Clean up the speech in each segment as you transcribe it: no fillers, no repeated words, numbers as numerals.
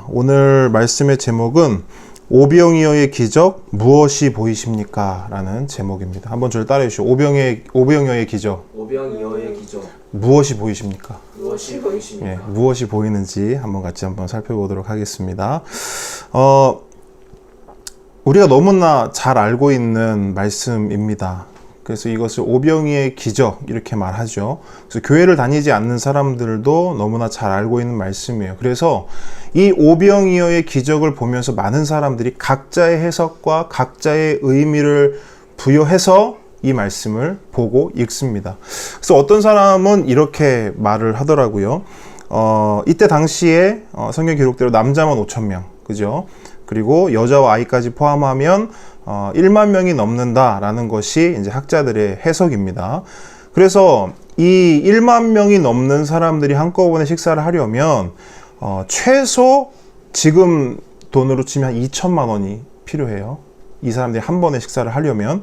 오늘 말씀의 제목은 오병이어의 기적 무엇이 보이십니까? 라는 제목입니다. 한번 저를 따라해 주시죠. 오병이어의 기적. 오병이어의 기적. 무엇이 보이십니까? 무엇이 보이십니까? 예, 무엇이 보이는지 같이 한번 살펴보도록 하겠습니다. 우리가 너무나 잘 알고 있는 말씀입니다. 그래서 이것을 오병이어의 기적 이렇게 말하죠. 그래서 교회를 다니지 않는 사람들도 너무나 잘 알고 있는 말씀이에요. 그래서 이 오병이어의 기적을 보면서 많은 사람들이 각자의 해석과 각자의 의미를 부여해서 이 말씀을 보고 읽습니다. 그래서 어떤 사람은 이렇게 말을 하더라고요. 이때 당시에 성경 기록대로 남자만 5,000명, 그죠? 그리고 여자와 아이까지 포함하면 1만 명이 넘는다라는 것이 이제 학자들의 해석입니다. 그래서 이 1만 명이 넘는 사람들이 한꺼번에 식사를 하려면 최소 지금 돈으로 치면 한 2천만 원이 필요해요. 이 사람들이 한 번에 식사를 하려면.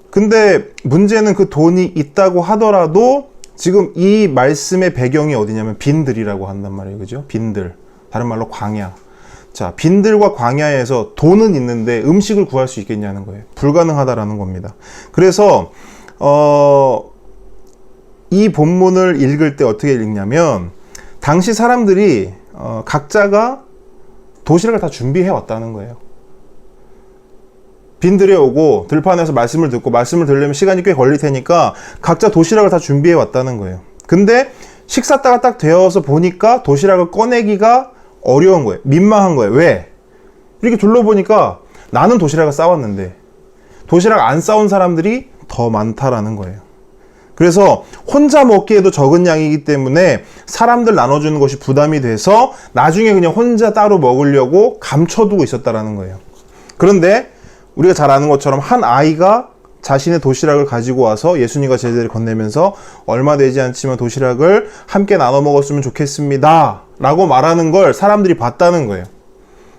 근데 문제는 그 돈이 있다고 하더라도 지금 이 말씀의 배경이 어디냐면 빈들이라고 한단 말이에요. 그죠? 빈들. 다른 말로 광야. 자, 빈들과 광야에서 돈은 있는데 음식을 구할 수 있겠냐는 거예요. 불가능하다라는 겁니다. 그래서 이 본문을 읽을 때 어떻게 읽냐면 당시 사람들이 각자가 도시락을 다 준비해 왔다는 거예요. 빈들에 오고 들판에서 말씀을 듣고 말씀을 들으려면 시간이 꽤 걸릴 테니까 각자 도시락을 다 준비해 왔다는 거예요. 근데 식사 때가 딱 되어서 보니까 도시락을 꺼내기가 어려운 거예요. 민망한 거예요. 왜? 이렇게 둘러보니까 나는 도시락을 싸왔는데 도시락 안 싸온 사람들이 더 많다라는 거예요. 그래서 혼자 먹기에도 적은 양이기 때문에 사람들 나눠주는 것이 부담이 돼서 나중에 그냥 혼자 따로 먹으려고 감춰두고 있었다라는 거예요. 그런데 우리가 잘 아는 것처럼 한 아이가 자신의 도시락을 가지고 와서 예수님과 제자들이 건네면서 얼마 되지 않지만 도시락을 함께 나눠 먹었으면 좋겠습니다 라고 말하는 걸 사람들이 봤다는 거예요.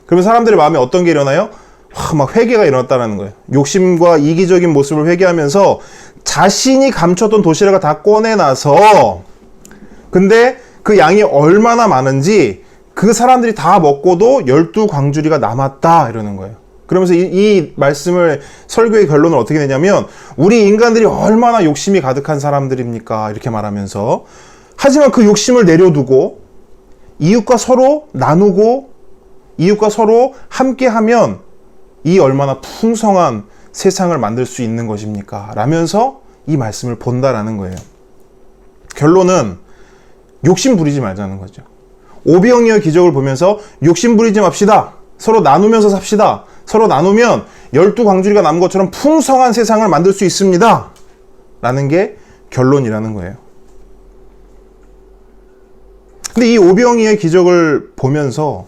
그러면 사람들의 마음에 어떤 게 일어나요? 막 회개가 일어났다는 거예요. 욕심과 이기적인 모습을 회개하면서 자신이 감췄던 도시락을 다 꺼내놔서 근데 그 양이 얼마나 많은지 그 사람들이 다 먹고도 12광주리가 남았다 이러는 거예요. 그러면서 이 말씀을 설교의 결론을 어떻게 내냐면 우리 인간들이 얼마나 욕심이 가득한 사람들입니까? 이렇게 말하면서 하지만 그 욕심을 내려두고 이웃과 서로 나누고 이웃과 서로 함께하면 이 얼마나 풍성한 세상을 만들 수 있는 것입니까? 라면서 이 말씀을 본다라는 거예요. 결론은 욕심 부리지 말자는 거죠. 오병이어 기적을 보면서 욕심 부리지 맙시다. 서로 나누면서 삽시다. 서로 나누면 12광주리가 남은 것처럼 풍성한 세상을 만들 수 있습니다. 라는 게 결론이라는 거예요. 근데 이 오병이어의 기적을 보면서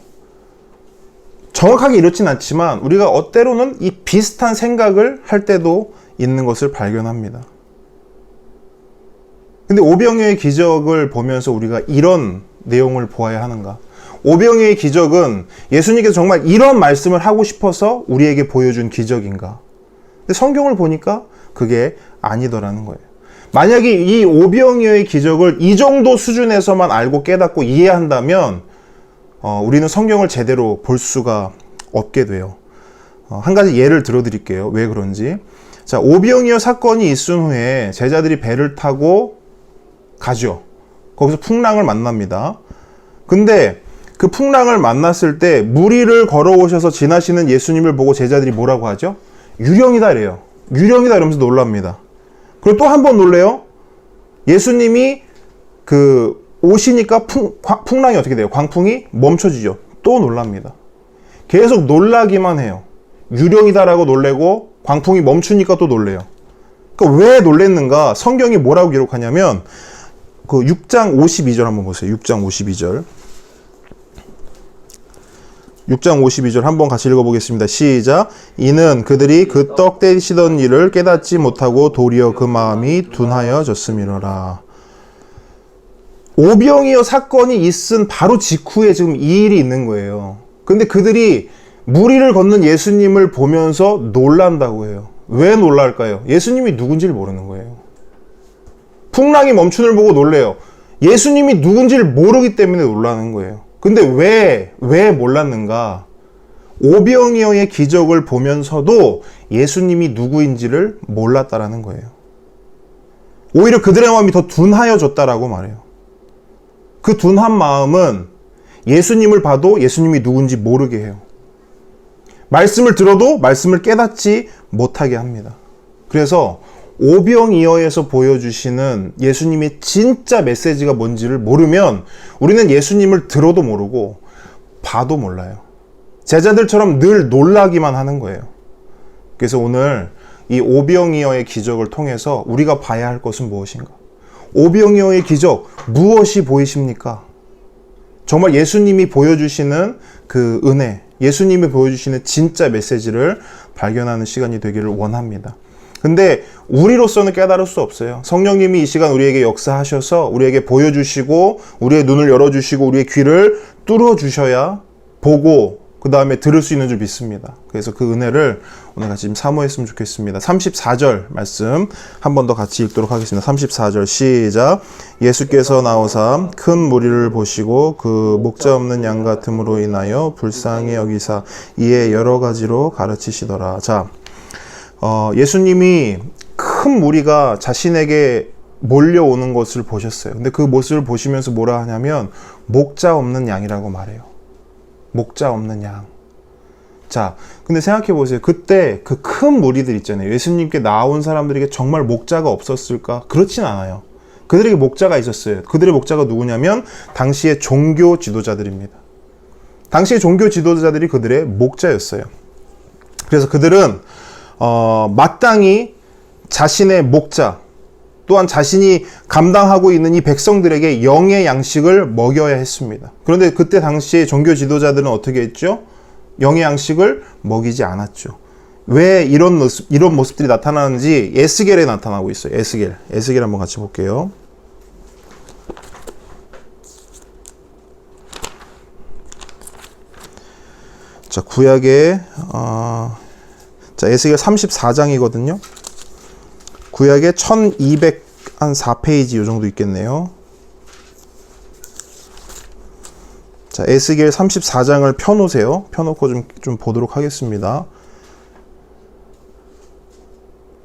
정확하게 이렇진 않지만 우리가 때로는 이 비슷한 생각을 할 때도 있는 것을 발견합니다. 근데 오병이어의 기적을 보면서 우리가 이런 내용을 보아야 하는가? 오병이어의 기적은 예수님께서 정말 이런 말씀을 하고 싶어서 우리에게 보여준 기적인가? 근데 성경을 보니까 그게 아니더라는 거예요. 만약에 이 오병이어의 기적을 이 정도 수준에서만 알고 깨닫고 이해한다면 우리는 성경을 제대로 볼 수가 없게 돼요. 한 가지 예를 들어드릴게요. 왜 그런지. 자, 오병이어 사건이 있은 후에 제자들이 배를 타고 가죠. 거기서 풍랑을 만납니다. 근데 그 풍랑을 만났을 때 무리를 걸어오셔서 지나시는 예수님을 보고 제자들이 뭐라고 하죠? 유령이다 이래요. 유령이다 이러면서 놀랍니다. 그리고 또 한 번 놀래요. 예수님이 오시니까 풍랑이 어떻게 돼요? 광풍이 멈춰지죠. 또 놀랍니다. 계속 놀라기만 해요. 유령이다라고 놀래고 광풍이 멈추니까 또 놀래요. 그러니까 왜 놀랬는가? 성경이 뭐라고 기록하냐면 6장 52절 한번 보세요. 6장 52절. 6장 52절 한번 같이 읽어보겠습니다. 시작. 이는 그들이 그 떡 떼시던 일을 깨닫지 못하고 도리어 그 마음이 둔하여졌음이로라. 오병이어 사건이 있은 바로 직후에 지금 이 일이 있는 거예요. 근데 그들이 무리를 걷는 예수님을 보면서 놀란다고 해요. 왜 놀랄까요? 예수님이 누군지를 모르는 거예요. 풍랑이 멈추는 걸 보고 놀래요. 예수님이 누군지를 모르기 때문에 놀라는 거예요. 근데 왜 몰랐는가? 오병이어의 기적을 보면서도 예수님이 누구인지를 몰랐다라는 거예요. 오히려 그들의 마음이 더 둔하여졌다라고 말해요. 그 둔한 마음은 예수님을 봐도 예수님이 누군지 모르게 해요. 말씀을 들어도 말씀을 깨닫지 못하게 합니다. 그래서 오병이어에서 보여주시는 예수님의 진짜 메시지가 뭔지를 모르면 우리는 예수님을 들어도 모르고 봐도 몰라요. 제자들처럼 늘 놀라기만 하는 거예요. 그래서 오늘 이 오병이어의 기적을 통해서 우리가 봐야 할 것은 무엇인가? 오병이어의 기적, 무엇이 보이십니까? 정말 예수님이 보여주시는 그 은혜, 예수님이 보여주시는 진짜 메시지를 발견하는 시간이 되기를 원합니다. 근데 우리로서는 깨달을 수 없어요. 성령님이 이 시간 우리에게 역사하셔서 우리에게 보여주시고 우리의 눈을 열어주시고 우리의 귀를 뚫어주셔야 보고 그 다음에 들을 수 있는 줄 믿습니다. 그래서 그 은혜를 오늘 같이 좀 사모했으면 좋겠습니다. 34절 말씀 한 번 더 같이 읽도록 하겠습니다. 34절 시작. 예수께서 나오사 큰 무리를 보시고 그 목자 없는 양 같음으로 인하여 불쌍히 여기사 이에 여러 가지로 가르치시더라. 자, 예수님이 큰 무리가 자신에게 몰려오는 것을 보셨어요. 근데 그 모습을 보시면서 뭐라 하냐면 목자 없는 양이라고 말해요. 목자 없는 양. 자, 근데 생각해 보세요. 그때 그 큰 무리들 있잖아요. 예수님께 나온 사람들에게 정말 목자가 없었을까? 그렇진 않아요. 그들에게 목자가 있었어요. 그들의 목자가 누구냐면 당시의 종교 지도자들입니다. 당시의 종교 지도자들이 그들의 목자였어요. 그래서 그들은 마땅히 자신의 목자 또한 자신이 감당하고 있는 이 백성들에게 영의 양식을 먹여야 했습니다. 그런데 그때 당시에 종교 지도자들은 어떻게 했죠? 영의 양식을 먹이지 않았죠. 왜 이런 모습들이 나타나는지 에스겔에 나타나고 있어요. 에스겔 한번 같이 볼게요. 자, 구약에 에스겔 34장이거든요. 구약에 1204페이지 이 정도 있겠네요. 자, 에스겔 34장을 펴놓으세요. 펴놓고 좀 보도록 하겠습니다.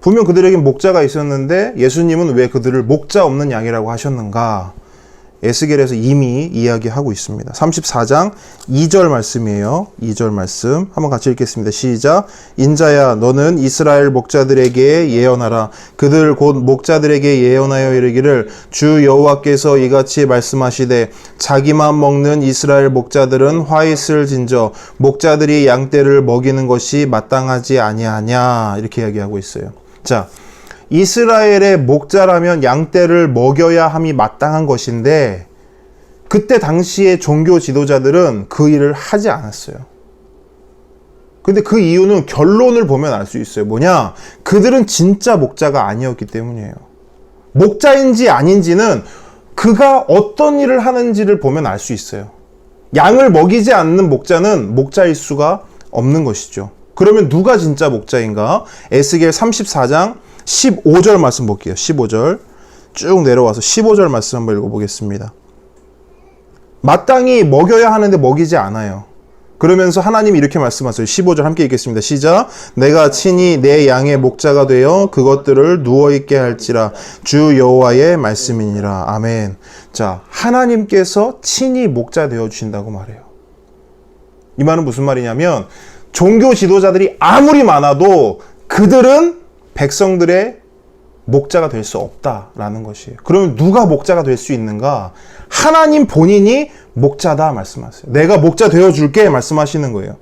분명 그들에게 목자가 있었는데 예수님은 왜 그들을 목자 없는 양이라고 하셨는가? 에스겔에서 이미 이야기하고 있습니다. 34장 2절 말씀이에요. 2절 말씀 한번 같이 읽겠습니다. 시작. 인자야 너는 이스라엘 목자들에게 예언하라. 그들 곧 목자들에게 예언하여 이르기를 주 여호와께서 이같이 말씀하시되 자기만 먹는 이스라엘 목자들은 화 있을 진저 목자들이 양떼를 먹이는 것이 마땅하지 아니하냐. 이렇게 이야기하고 있어요. 자, 이스라엘의 목자라면 양떼를 먹여야 함이 마땅한 것인데 그때 당시의 종교 지도자들은 그 일을 하지 않았어요. 근데 그 이유는 결론을 보면 알 수 있어요. 뭐냐? 그들은 진짜 목자가 아니었기 때문이에요. 목자인지 아닌지는 그가 어떤 일을 하는지를 보면 알 수 있어요. 양을 먹이지 않는 목자는 목자일 수가 없는 것이죠. 그러면 누가 진짜 목자인가? 에스겔 34장 15절 말씀 볼게요. 15절 쭉 내려와서 15절 말씀 한번 읽어보겠습니다. 마땅히 먹여야 하는데 먹이지 않아요. 그러면서 하나님이 이렇게 말씀하세요. 15절 함께 읽겠습니다. 시작. 내가 친히 내 양의 목자가 되어 그것들을 누워있게 할지라 주 여호와의 말씀이니라. 아멘. 자, 하나님께서 친히 목자 되어 주신다고 말해요. 이 말은 무슨 말이냐면 종교 지도자들이 아무리 많아도 그들은 백성들의 목자가 될 수 없다라는 것이에요. 그러면 누가 목자가 될 수 있는가? 하나님 본인이 목자다 말씀하세요. 내가 목자 되어줄게 말씀하시는 거예요.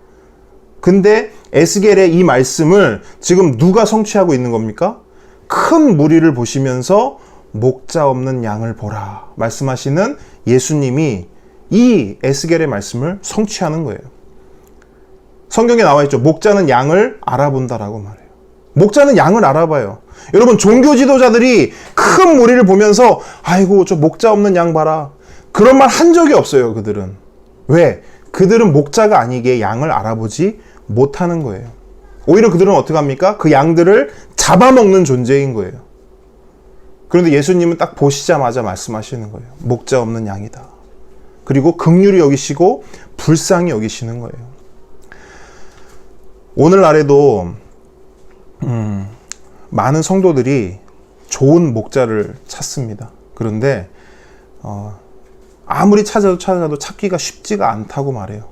근데 에스겔의 이 말씀을 지금 누가 성취하고 있는 겁니까? 큰 무리를 보시면서 목자 없는 양을 보라 말씀하시는 예수님이 이 에스겔의 말씀을 성취하는 거예요. 성경에 나와 있죠. 목자는 양을 알아본다라고 말해요. 목자는 양을 알아봐요. 여러분, 종교 지도자들이 큰 무리를 보면서 아이고 저 목자 없는 양 봐라 그런 말 한 적이 없어요. 그들은. 왜? 그들은 목자가 아니게 양을 알아보지 못하는 거예요. 오히려 그들은 어떻게 합니까? 그 양들을 잡아먹는 존재인 거예요. 그런데 예수님은 딱 보시자마자 말씀하시는 거예요. 목자 없는 양이다. 그리고 긍휼히 여기시고 불쌍히 여기시는 거예요. 오늘날에도 많은 성도들이 좋은 목자를 찾습니다. 그런데 아무리 찾아도 찾기가 쉽지가 않다고 말해요.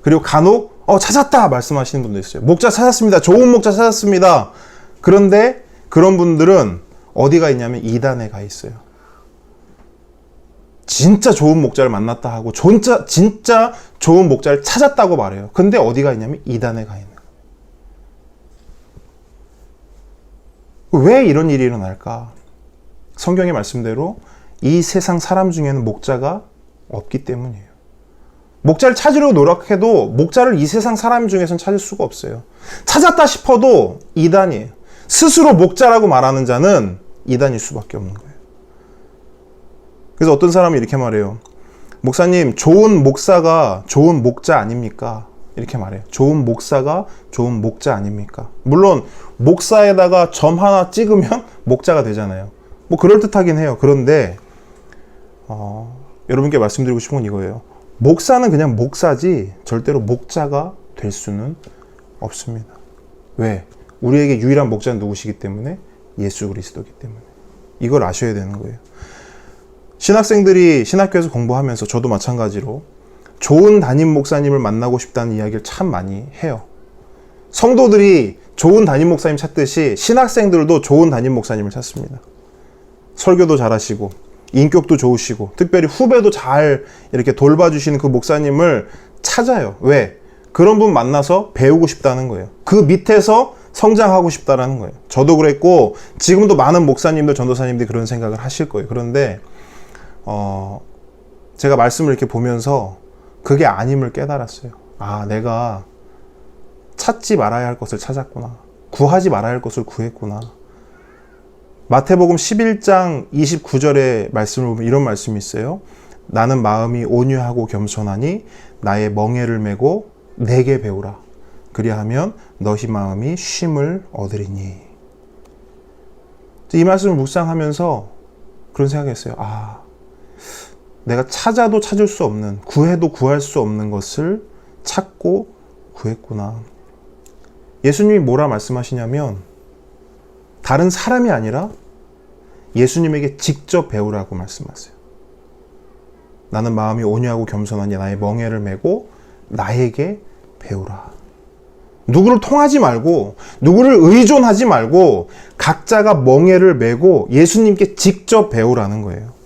그리고 간혹 찾았다 말씀하시는 분도 있어요. 목자 찾았습니다. 좋은 목자 찾았습니다. 그런데 그런 분들은 어디가 있냐면 이단에 가 있어요. 진짜 좋은 목자를 만났다 하고 진짜 좋은 목자를 찾았다고 말해요. 근데 어디가 있냐면 이단에 가 있는 거예요. 왜 이런 일이 일어날까? 성경의 말씀대로 이 세상 사람 중에는 목자가 없기 때문이에요. 목자를 찾으려고 노력해도 목자를 이 세상 사람 중에서는 찾을 수가 없어요. 찾았다 싶어도 이단이에요. 스스로 목자라고 말하는 자는 이단일 수밖에 없는 거예요. 그래서 어떤 사람이 이렇게 말해요. 목사님, 좋은 목사가 좋은 목자 아닙니까? 이렇게 말해요. 좋은 목사가 좋은 목자 아닙니까? 물론 목사에다가 점 하나 찍으면 목자가 되잖아요. 뭐 그럴듯하긴 해요. 그런데 여러분께 말씀드리고 싶은 건 이거예요. 목사는 그냥 목사지 절대로 목자가 될 수는 없습니다. 왜? 우리에게 유일한 목자는 누구시기 때문에? 예수 그리스도이기 때문에. 이걸 아셔야 되는 거예요. 신학생들이 신학교에서 공부하면서 저도 마찬가지로 좋은 담임 목사님을 만나고 싶다는 이야기를 참 많이 해요. 성도들이 좋은 담임 목사님 찾듯이 신학생들도 좋은 담임 목사님을 찾습니다. 설교도 잘하시고 인격도 좋으시고 특별히 후배도 잘 이렇게 돌봐주시는 그 목사님을 찾아요. 왜? 그런 분 만나서 배우고 싶다는 거예요. 그 밑에서 성장하고 싶다라는 거예요. 저도 그랬고 지금도 많은 목사님들, 전도사님들이 그런 생각을 하실 거예요. 그런데 제가 말씀을 이렇게 보면서 그게 아님을 깨달았어요. 아, 내가 찾지 말아야 할 것을 찾았구나. 구하지 말아야 할 것을 구했구나. 마태복음 11장 29절의 말씀을 보면 이런 말씀이 있어요. 나는 마음이 온유하고 겸손하니 나의 멍에를 메고 내게 배우라. 그리하면 너희 마음이 쉼을 얻으리니. 이 말씀을 묵상하면서 그런 생각했어요. 아, 내가 찾아도 찾을 수 없는, 구해도 구할 수 없는 것을 찾고 구했구나. 예수님이 뭐라 말씀하시냐면 다른 사람이 아니라 예수님에게 직접 배우라고 말씀하세요. 나는 마음이 온유하고 겸손하니 나의 멍에를 메고 나에게 배우라. 누구를 통하지 말고 누구를 의존하지 말고 각자가 멍에를 메고 예수님께 직접 배우라는 거예요.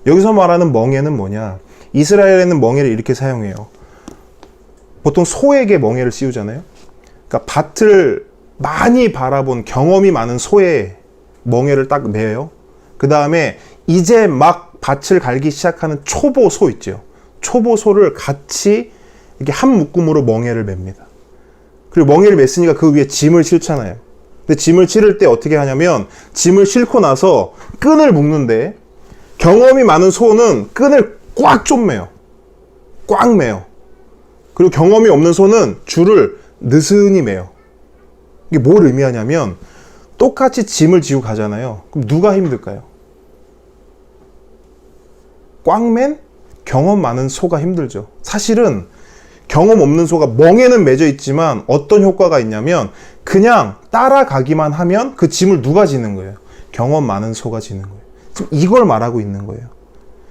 여기서 말하는 멍에는 뭐냐? 이스라엘에는 멍에를 이렇게 사용해요. 보통 소에게 멍에를 씌우잖아요. 그러니까 밭을 많이 바라본 경험이 많은 소에 멍에를 딱 매요. 그 다음에 이제 막 밭을 갈기 시작하는 초보 소 있죠. 초보 소를 같이 이렇게 한 묶음으로 멍에를 맵니다. 그리고 멍에를 맸으니까 그 위에 짐을 싣잖아요. 근데 짐을 실을 때 어떻게 하냐면 짐을 싣고 나서 끈을 묶는데 경험이 많은 소는 끈을 꽉 좀 매요. 꽉 매요. 그리고 경험이 없는 소는 줄을 느슨히 매요. 이게 뭘 의미하냐면 똑같이 짐을 지고 가잖아요. 그럼 누가 힘들까요? 꽉 맨 경험 많은 소가 힘들죠. 사실은 경험 없는 소가 멍에는 매져 있지만 어떤 효과가 있냐면 그냥 따라가기만 하면 그 짐을 누가 지는 거예요? 경험 많은 소가 지는 거예요. 지금 이걸 말하고 있는 거예요.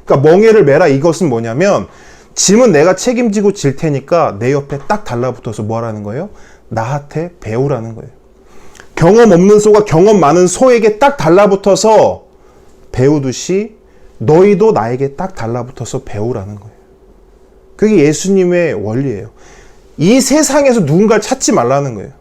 그러니까 멍에를 매라 이것은 뭐냐면 짐은 내가 책임지고 질 테니까 내 옆에 딱 달라붙어서 뭐 하라는 거예요? 나한테 배우라는 거예요. 경험 없는 소가 경험 많은 소에게 딱 달라붙어서 배우듯이 너희도 나에게 딱 달라붙어서 배우라는 거예요. 그게 예수님의 원리예요. 이 세상에서 누군가를 찾지 말라는 거예요.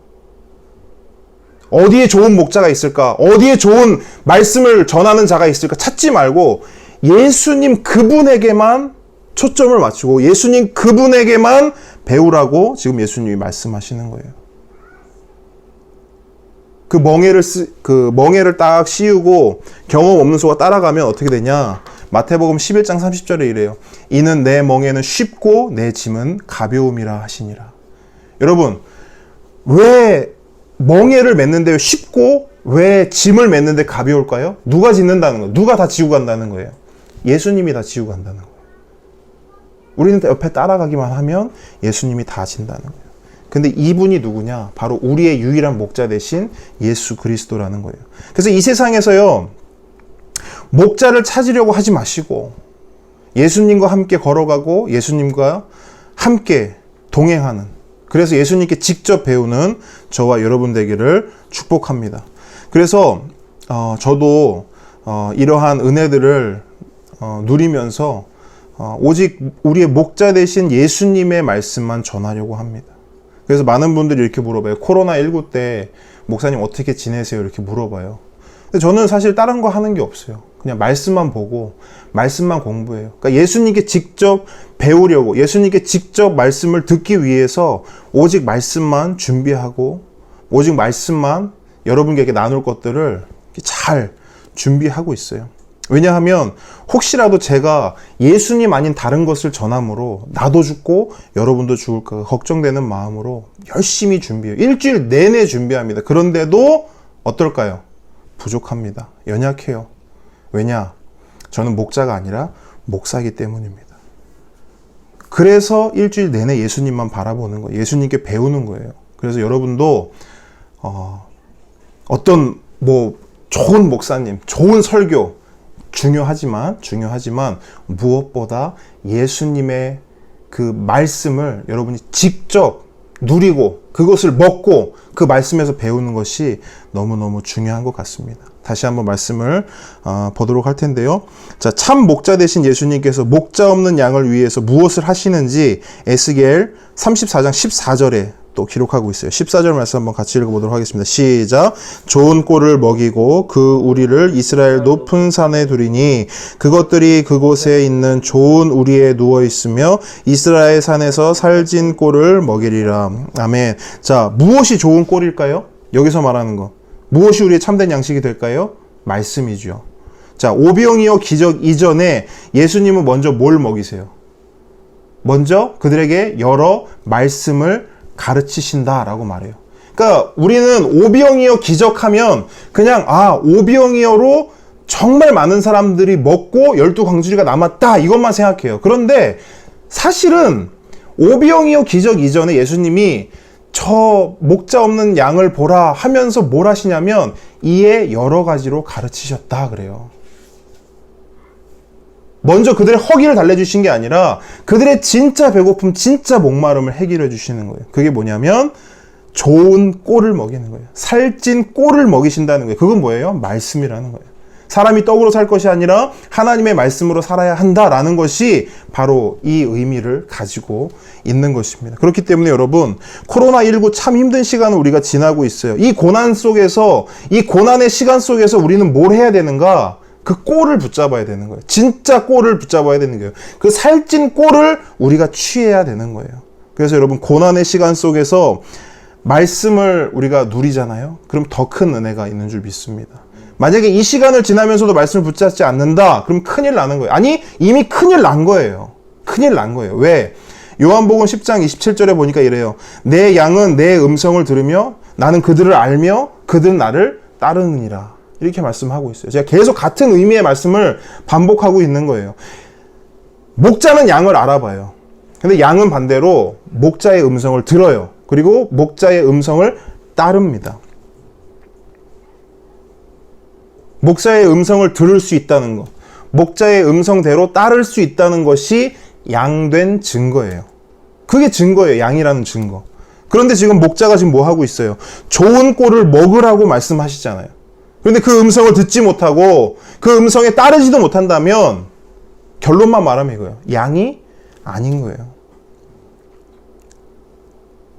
어디에 좋은 목자가 있을까? 어디에 좋은 말씀을 전하는 자가 있을까? 찾지 말고 예수님 그분에게만 초점을 맞추고 예수님 그분에게만 배우라고 지금 예수님이 말씀하시는 거예요. 그 멍에를 딱 씌우고 경험 없는 소가 따라가면 어떻게 되냐? 마태복음 11장 30절에 이래요. 이는 내 멍에는 쉽고 내 짐은 가벼움이라 하시니라. 여러분, 왜 멍에를 맸는데 쉽고 왜 짐을 맸는데 가벼울까요? 누가 짓는다는 거예요? 누가 다 지고 간다는 거예요? 예수님이 다 지고 간다는 거예요. 우리는 옆에 따라가기만 하면 예수님이 다 하신다는 거예요. 근데 이분이 누구냐? 바로 우리의 유일한 목자 대신 예수 그리스도라는 거예요. 그래서 이 세상에서요, 목자를 찾으려고 하지 마시고 예수님과 함께 걸어가고 예수님과 함께 동행하는, 그래서 예수님께 직접 배우는 저와 여러분 되기를 축복합니다. 그래서 저도 이러한 은혜들을 누리면서 오직 우리의 목자 되신 예수님의 말씀만 전하려고 합니다. 그래서 많은 분들이 이렇게 물어봐요. 코로나19 때 목사님 어떻게 지내세요? 이렇게 물어봐요. 근데 저는 사실 다른 거 하는 게 없어요. 그냥 말씀만 보고 말씀만 공부해요. 그러니까 예수님께 직접 배우려고, 예수님께 직접 말씀을 듣기 위해서 오직 말씀만 준비하고 오직 말씀만 여러분에게 나눌 것들을 잘 준비하고 있어요. 왜냐하면 혹시라도 제가 예수님 아닌 다른 것을 전함으로 나도 죽고 여러분도 죽을까 걱정되는 마음으로 열심히 준비해요. 일주일 내내 준비합니다. 그런데도 어떨까요? 부족합니다. 연약해요. 왜냐? 저는 목자가 아니라 목사이기 때문입니다. 그래서 일주일 내내 예수님만 바라보는 거예요. 예수님께 배우는 거예요. 그래서 여러분도 어떤 좋은 목사님, 좋은 설교 중요하지만 무엇보다 예수님의 그 말씀을 여러분이 직접 누리고 그것을 먹고 그 말씀에서 배우는 것이 너무너무 중요한 것 같습니다. 다시 한번 말씀을 보도록 할 텐데요. 자, 참 목자 되신 예수님께서 목자 없는 양을 위해서 무엇을 하시는지 에스겔 34장 14절에 또 기록하고 있어요. 14절 말씀 한번 같이 읽어보도록 하겠습니다. 시작. 좋은 꼴을 먹이고 그 우리를 이스라엘 높은 산에 두리니 그것들이 그곳에 있는 좋은 우리에 누워 있으며 이스라엘 산에서 살진 꼴을 먹이리라. 아멘. 자, 무엇이 좋은 꼴일까요? 여기서 말하는 거. 무엇이 우리의 참된 양식이 될까요? 말씀이죠. 자, 오병이어 기적 이전에 예수님은 먼저 뭘 먹이세요? 먼저 그들에게 여러 말씀을 가르치신다라고 말해요. 그러니까 우리는 오병이어 기적하면 그냥 오병이어로 정말 많은 사람들이 먹고 12광주리가 남았다 이것만 생각해요. 그런데 사실은 오병이어 기적 이전에 예수님이 저 목자 없는 양을 보라 하면서 뭘 하시냐면 이에 여러 가지로 가르치셨다 그래요. 먼저 그들의 허기를 달래주신 게 아니라 그들의 진짜 배고픔, 진짜 목마름을 해결해 주시는 거예요. 그게 뭐냐면 좋은 꼴을 먹이는 거예요. 살찐 꼴을 먹이신다는 거예요. 그건 뭐예요? 말씀이라는 거예요. 사람이 떡으로 살 것이 아니라 하나님의 말씀으로 살아야 한다라는 것이 바로 이 의미를 가지고 있는 것입니다. 그렇기 때문에 여러분, 코로나19 참 힘든 시간을 우리가 지나고 있어요. 이 고난 속에서, 이 고난의 시간 속에서 우리는 뭘 해야 되는가? 그 꼴을 붙잡아야 되는 거예요. 진짜 꼴을 붙잡아야 되는 거예요. 그 살찐 꼴을 우리가 취해야 되는 거예요. 그래서 여러분, 고난의 시간 속에서 말씀을 우리가 누리잖아요. 그럼 더 큰 은혜가 있는 줄 믿습니다. 만약에 이 시간을 지나면서도 말씀을 붙잡지 않는다, 그럼 큰일 나는 거예요. 아니, 이미 큰일 난 거예요. 큰일 난 거예요. 왜? 요한복음 10장 27절에 보니까 이래요. 내 양은 내 음성을 들으며 나는 그들을 알며 그들은 나를 따르느니라. 이렇게 말씀하고 있어요. 제가 계속 같은 의미의 말씀을 반복하고 있는 거예요. 목자는 양을 알아봐요. 근데 양은 반대로 목자의 음성을 들어요. 그리고 목자의 음성을 따릅니다. 목자의 음성을 들을 수 있다는 것, 목자의 음성대로 따를 수 있다는 것이 양된 증거예요. 그게 증거예요. 양이라는 증거. 그런데 지금 목자가 지금 뭐 하고 있어요? 좋은 꼴을 먹으라고 말씀하시잖아요. 그런데 그 음성을 듣지 못하고 그 음성에 따르지도 못한다면 결론만 말하면 이거예요. 양이 아닌 거예요.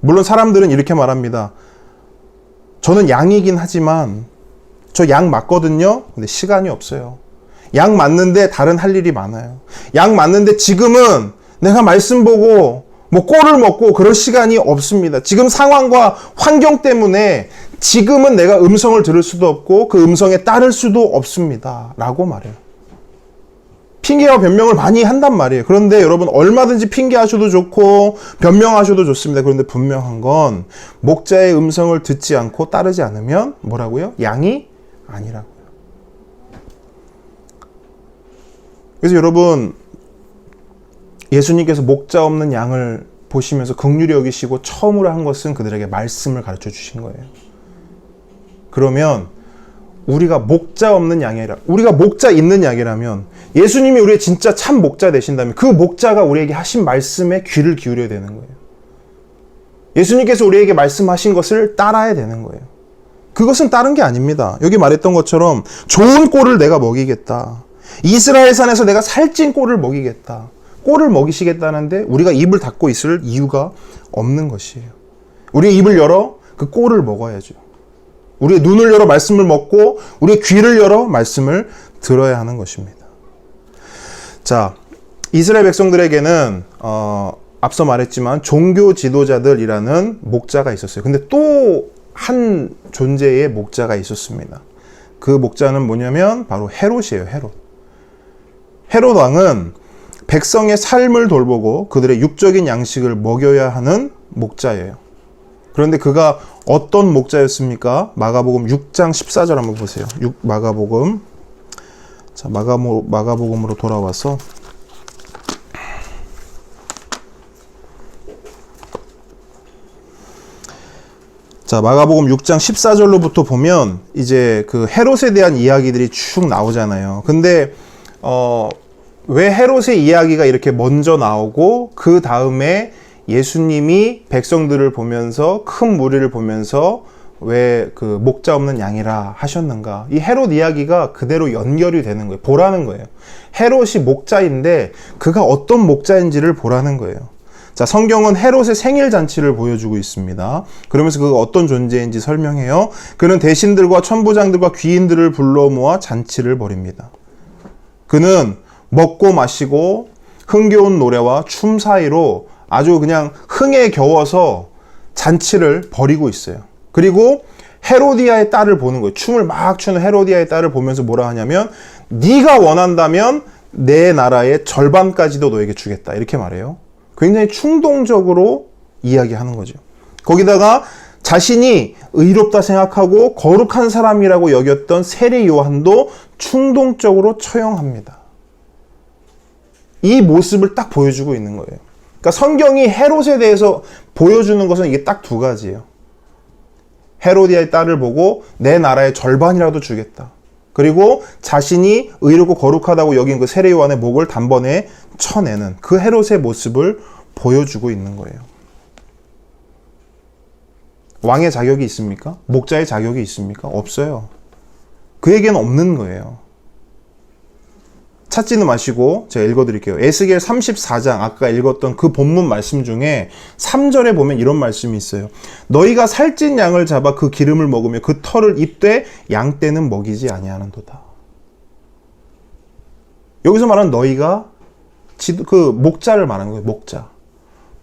물론 사람들은 이렇게 말합니다. 저는 양이긴 하지만 저 양 맞거든요. 근데 시간이 없어요. 양 맞는데 다른 할 일이 많아요. 양 맞는데 지금은 내가 말씀 보고 꼴을 먹고 그럴 시간이 없습니다. 지금 상황과 환경 때문에 지금은 내가 음성을 들을 수도 없고 그 음성에 따를 수도 없습니다. 라고 말해요. 핑계와 변명을 많이 한단 말이에요. 그런데 여러분, 얼마든지 핑계하셔도 좋고 변명하셔도 좋습니다. 그런데 분명한 건 목자의 음성을 듣지 않고 따르지 않으면 뭐라고요? 양이 아니라고요. 그래서 여러분, 예수님께서 목자 없는 양을 보시면서 긍휼히 여기시고 처음으로 한 것은 그들에게 말씀을 가르쳐 주신 거예요. 그러면 우리가 목자 없는 양이라, 우리가 목자 있는 양이라면 예수님이 우리의 진짜 참 목자 되신다면 그 목자가 우리에게 하신 말씀에 귀를 기울여야 되는 거예요. 예수님께서 우리에게 말씀하신 것을 따라야 되는 거예요. 그것은 다른 게 아닙니다. 여기 말했던 것처럼 좋은 꼴을 내가 먹이겠다. 이스라엘 산에서 내가 살찐 꼴을 먹이겠다. 꼴을 먹이시겠다는데 우리가 입을 닫고 있을 이유가 없는 것이에요. 우리의 입을 열어 그 꼴을 먹어야죠. 우리의 눈을 열어 말씀을 먹고 우리의 귀를 열어 말씀을 들어야 하는 것입니다. 자, 이스라엘 백성들에게는 앞서 말했지만 종교 지도자들이라는 목자가 있었어요. 근데 또 한 존재의 목자가 있었습니다. 그 목자는 뭐냐면 바로 헤롯이에요. 헤롯 왕은 백성의 삶을 돌보고 그들의 육적인 양식을 먹여야 하는 목자예요. 그런데 그가 어떤 목자였습니까? 마가복음 6장 14절 한번 보세요. 마가복음. 자, 마가복음으로 돌아와서 자, 마가복음 6장 14절로부터 보면 이제 그 헤롯에 대한 이야기들이 쭉 나오잖아요. 근데 왜 헤롯의 이야기가 이렇게 먼저 나오고 그 다음에 예수님이 백성들을 보면서 큰 무리를 보면서 왜 그 목자 없는 양이라 하셨는가? 이 헤롯 이야기가 그대로 연결이 되는 거예요. 보라는 거예요. 헤롯이 목자인데 그가 어떤 목자인지를 보라는 거예요. 자, 성경은 헤롯의 생일 잔치를 보여주고 있습니다. 그러면서 그가 어떤 존재인지 설명해요. 그는 대신들과 천부장들과 귀인들을 불러 모아 잔치를 벌입니다. 그는 먹고 마시고 흥겨운 노래와 춤 사이로 아주 그냥 흥에 겨워서 잔치를 벌이고 있어요. 그리고 헤로디아의 딸을 보는 거예요. 춤을 막 추는 헤로디아의 딸을 보면서 뭐라 하냐면 네가 원한다면 내 나라의 절반까지도 너에게 주겠다. 이렇게 말해요. 굉장히 충동적으로 이야기하는 거죠. 거기다가 자신이 의롭다 생각하고 거룩한 사람이라고 여겼던 세례 요한도 충동적으로 처형합니다. 이 모습을 딱 보여주고 있는 거예요. 그러니까 성경이 헤롯에 대해서 보여주는 것은 이게 딱 두 가지예요. 헤로디아의 딸을 보고 내 나라의 절반이라도 주겠다. 그리고 자신이 의롭고 거룩하다고 여긴 그 세례 요한의 목을 단번에 쳐내는 그 헤롯의 모습을 보여주고 있는 거예요. 왕의 자격이 있습니까? 목자의 자격이 있습니까? 없어요. 그에게는 없는 거예요. 찾지는 마시고 제가 읽어드릴게요. 에스겔 34장 아까 읽었던 그 본문 말씀 중에 3절에 보면 이런 말씀이 있어요. 너희가 살찐 양을 잡아 그 기름을 먹으며 그 털을 입되 양 떼는 먹이지 아니하는도다. 여기서 말하는 너희가 그 목자를 말하는 거예요. 목자.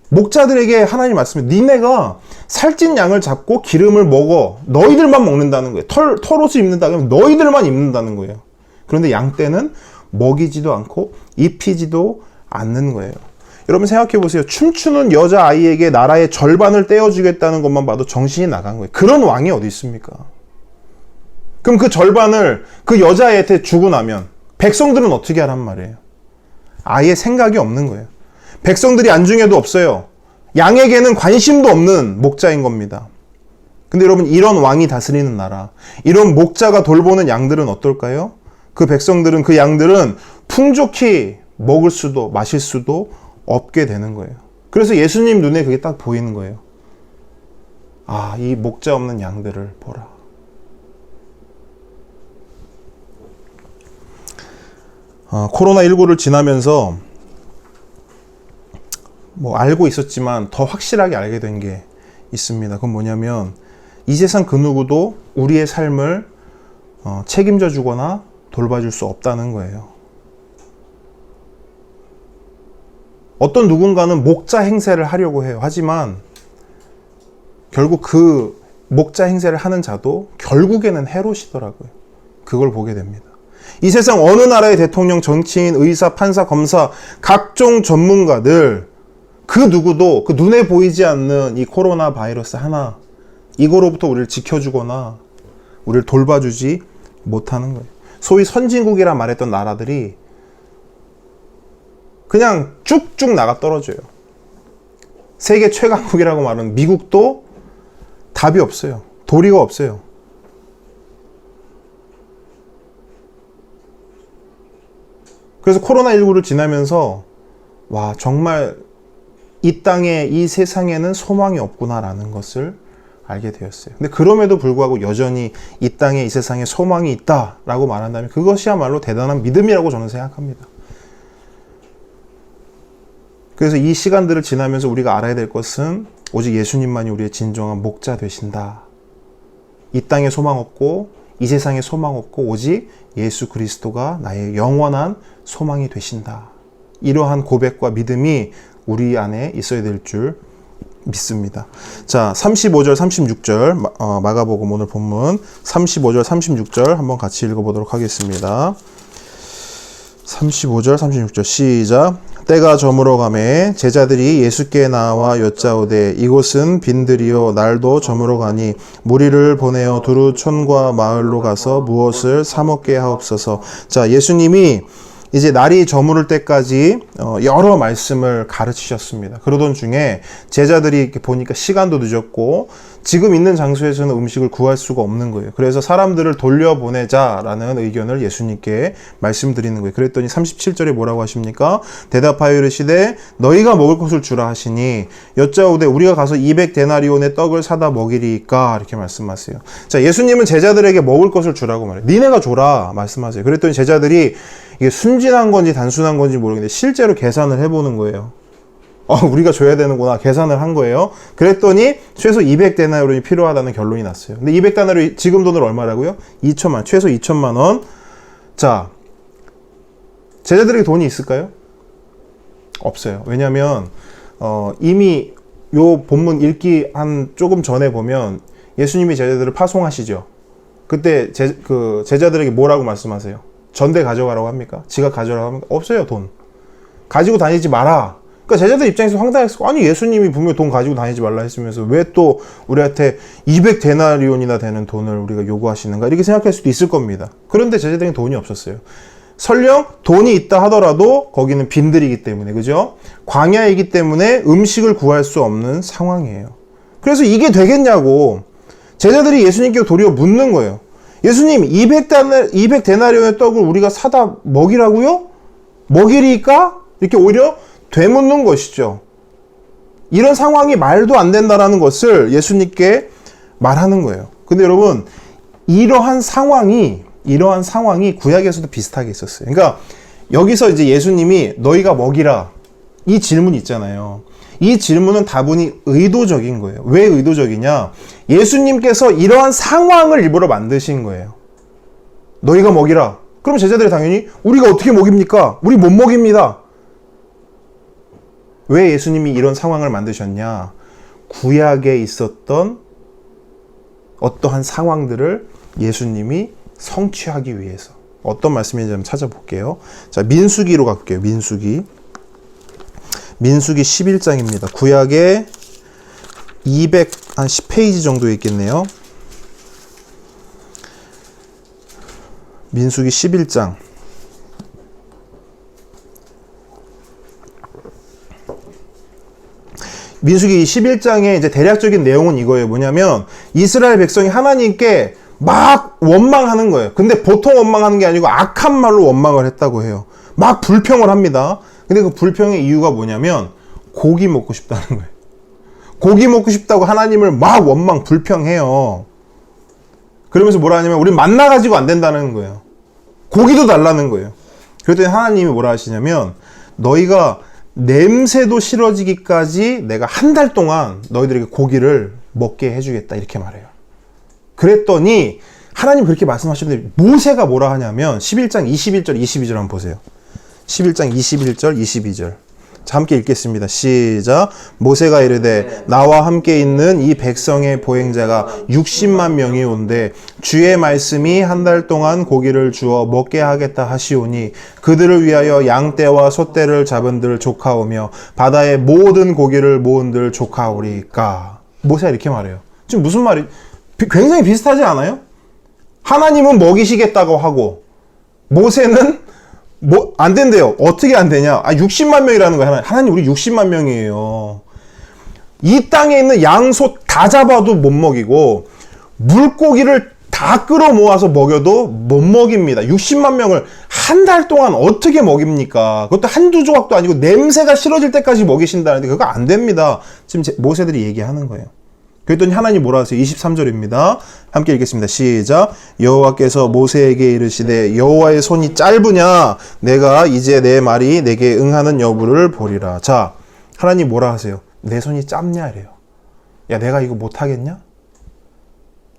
목자들에게 하나님 말씀이 니네가 살찐 양을 잡고 기름을 먹어. 너희들만 먹는다는 거예요. 털옷을 입는다 그러면 너희들만 입는다는 거예요. 그런데 양 떼는 먹이지도 않고 입히지도 않는 거예요. 여러분 생각해 보세요. 춤추는 여자아이에게 나라의 절반을 떼어주겠다는 것만 봐도 정신이 나간 거예요. 그런 왕이 어디 있습니까? 그럼 그 절반을 그 여자애한테 주고 나면 백성들은 어떻게 하란 말이에요? 아예 생각이 없는 거예요. 백성들이 안중에도 없어요. 양에게는 관심도 없는 목자인 겁니다. 근데 여러분 이런 왕이 다스리는 나라, 이런 목자가 돌보는 양들은 어떨까요? 그 백성들은, 그 양들은 풍족히 먹을 수도 마실 수도 없게 되는 거예요. 그래서 예수님 눈에 그게 딱 보이는 거예요. 아, 이 목자 없는 양들을 보라. 코로나19를 지나면서 뭐 알고 있었지만 더 확실하게 알게 된 게 있습니다. 그건 뭐냐면 이 세상 그 누구도 우리의 삶을 책임져 주거나 돌봐줄 수 없다는 거예요. 어떤 누군가는 목자 행세를 하려고 해요. 하지만 결국 그 목자 행세를 하는 자도 결국에는 헤롯이더라고요. 그걸 보게 됩니다. 이 세상 어느 나라의 대통령, 정치인, 의사, 판사, 검사, 각종 전문가들 그 누구도 그 눈에 보이지 않는 이 코로나 바이러스 하나 이거로부터 우리를 지켜주거나 우리를 돌봐주지 못하는 거예요. 소위 선진국이라 말했던 나라들이 그냥 쭉쭉 나가 떨어져요. 세계 최강국이라고 말하는 미국도 답이 없어요. 도리가 없어요. 그래서 코로나19를 지나면서 와, 정말 이 땅에, 이 세상에는 소망이 없구나라는 것을 알게 되었어요. 근데 그럼에도 불구하고 여전히 이 땅에, 이 세상에 소망이 있다라고 말한다면 그것이야말로 대단한 믿음이라고 저는 생각합니다. 그래서 이 시간들을 지나면서 우리가 알아야 될 것은 오직 예수님만이 우리의 진정한 목자 되신다. 이 땅에 소망 없고 이 세상에 소망 없고 오직 예수 그리스도가 나의 영원한 소망이 되신다. 이러한 고백과 믿음이 우리 안에 있어야 될 줄 믿습니다. 자, 35절, 36절 마가복음 오늘 본문 35절, 36절 한번 같이 읽어보도록 하겠습니다. 35절, 36절 시작. 때가 저물어 가매 제자들이 예수께 나와 여짜오되 이곳은 빈들이요 날도 저물어 가니 무리를 보내어 두루 촌과 마을로 가서 무엇을 사 먹게 하옵소서. 자, 예수님이 이제 날이 저무를 때까지 여러 말씀을 가르치셨습니다. 그러던 중에 제자들이 이렇게 보니까 시간도 늦었고 지금 있는 장소에서는 음식을 구할 수가 없는 거예요. 그래서 사람들을 돌려보내자라는 의견을 예수님께 말씀드리는 거예요. 그랬더니 37절에 뭐라고 하십니까? 대답하여 이르시되 너희가 먹을 것을 주라 하시니 여짜오되 우리가 가서 200데나리온의 떡을 사다 먹이리까 이렇게 말씀하세요. 자, 예수님은 제자들에게 먹을 것을 주라고 말해요. 니네가 줘라 말씀하세요. 그랬더니 제자들이 이게 순진한 건지 단순한 건지 모르겠는데 실제로 계산을 해보는 거예요. 우리가 줘야 되는구나 계산을 한 거예요. 그랬더니 최소 200데나리온이 필요하다는 결론이 났어요. 근데 200데나리온 지금 돈으로 얼마라고요? 2천만, 최소 2천만 원. 자, 제자들에게 돈이 있을까요? 없어요. 왜냐하면 이미 요 본문 읽기 한 조금 전에 보면 예수님이 제자들을 파송하시죠. 그때 제자들에게 뭐라고 말씀하세요? 전대 가져가라고 합니까? 지갑 가져가라고 합니까? 없어요. 돈 가지고 다니지 마라. 그러니까 제자들 입장에서 황당했을 아니 예수님이 분명히 돈 가지고 다니지 말라 했으면서 왜 또 우리한테 200데나리온이나 되는 돈을 우리가 요구하시는가 이렇게 생각할 수도 있을 겁니다. 그런데 제자들에게 돈이 없었어요. 설령 돈이 있다 하더라도 거기는 빈들이기 때문에, 그죠? 광야이기 때문에 음식을 구할 수 없는 상황이에요. 그래서 이게 되겠냐고 제자들이 예수님께 도리어 묻는 거예요. 예수님 200데나리온의 떡을 우리가 사다 먹이라고요? 먹이리까? 이렇게 오히려 되묻는 것이죠. 이런 상황이 말도 안 된다라는 것을 예수님께 말하는 거예요. 근데 여러분 이러한 상황이 구약에서도 비슷하게 있었어요. 그러니까 여기서 이제 예수님이 너희가 먹이라 이 질문이 있잖아요. 이 질문은 다분히 의도적인 거예요. 왜 의도적이냐? 예수님께서 이러한 상황을 일부러 만드신 거예요. 너희가 먹이라. 그럼 제자들이 당연히 우리가 어떻게 먹입니까? 우리 못 먹입니다. 왜 예수님이 이런 상황을 만드셨냐? 구약에 있었던 어떠한 상황들을 예수님이 성취하기 위해서. 어떤 말씀인지 한번 찾아볼게요. 자, 민수기로 갈게요. 민수기 11장입니다. 구약에 210페이지 정도 있겠네요. 민수기 11장. 민수기 11장의 이제 대략적인 내용은 이거예요. 뭐냐면 이스라엘 백성이 하나님께 막 원망하는 거예요. 근데 보통 원망하는 게 아니고 악한 말로 원망을 했다고 해요. 막 불평을 합니다. 근데 그 불평의 이유가 뭐냐면 고기 먹고 싶다는 거예요. 고기 먹고 싶다고 하나님을 막 원망 불평해요. 그러면서 뭐라 하냐면 우리 만나 가지고 안 된다는 거예요. 고기도 달라는 거예요. 그랬더니 하나님이 뭐라 하시냐면 너희가 냄새도 싫어지기까지 내가 한 달 동안 너희들에게 고기를 먹게 해주겠다 이렇게 말해요. 그랬더니 하나님 그렇게 말씀하시는데 모세가 뭐라 하냐면 11장 21절 22절 한번 보세요. 11장 21절 22절 자, 함께 읽겠습니다. 시작. 모세가 이르되 나와 함께 있는 이 백성의 보행자가 60만 명이 온데 주의 말씀이 한 달 동안 고기를 주어 먹게 하겠다 하시오니 그들을 위하여 양떼와 소떼를 잡은들 조카오며 바다의 모든 고기를 모은들 조카오리까. 모세가 이렇게 말해요. 지금 무슨 말이 굉장히 비슷하지 않아요? 하나님은 먹이시겠다고 하고 모세는 뭐 안 된대요. 어떻게 안 되냐? 60만 명이라는 거야. 하나님 우리 60만 명이에요. 이 땅에 있는 양소 다 잡아도 못 먹이고 물고기를 다 끌어 모아서 먹여도 못 먹입니다. 60만 명을 한 달 동안 어떻게 먹입니까? 그것도 한두 조각도 아니고 냄새가 싫어질 때까지 먹이신다는데 그거 안 됩니다. 지금 모세들이 얘기하는 거예요. 그랬더니 하나님 뭐라 하세요? 23절입니다. 함께 읽겠습니다. 시작. 여호와께서 모세에게 이르시되 여호와의 손이 짧으냐? 내가 이제 내 말이 내게 응하는 여부를 보리라. 자, 하나님 뭐라 하세요? 내 손이 짧냐 이래요. 야, 내가 이거 못하겠냐?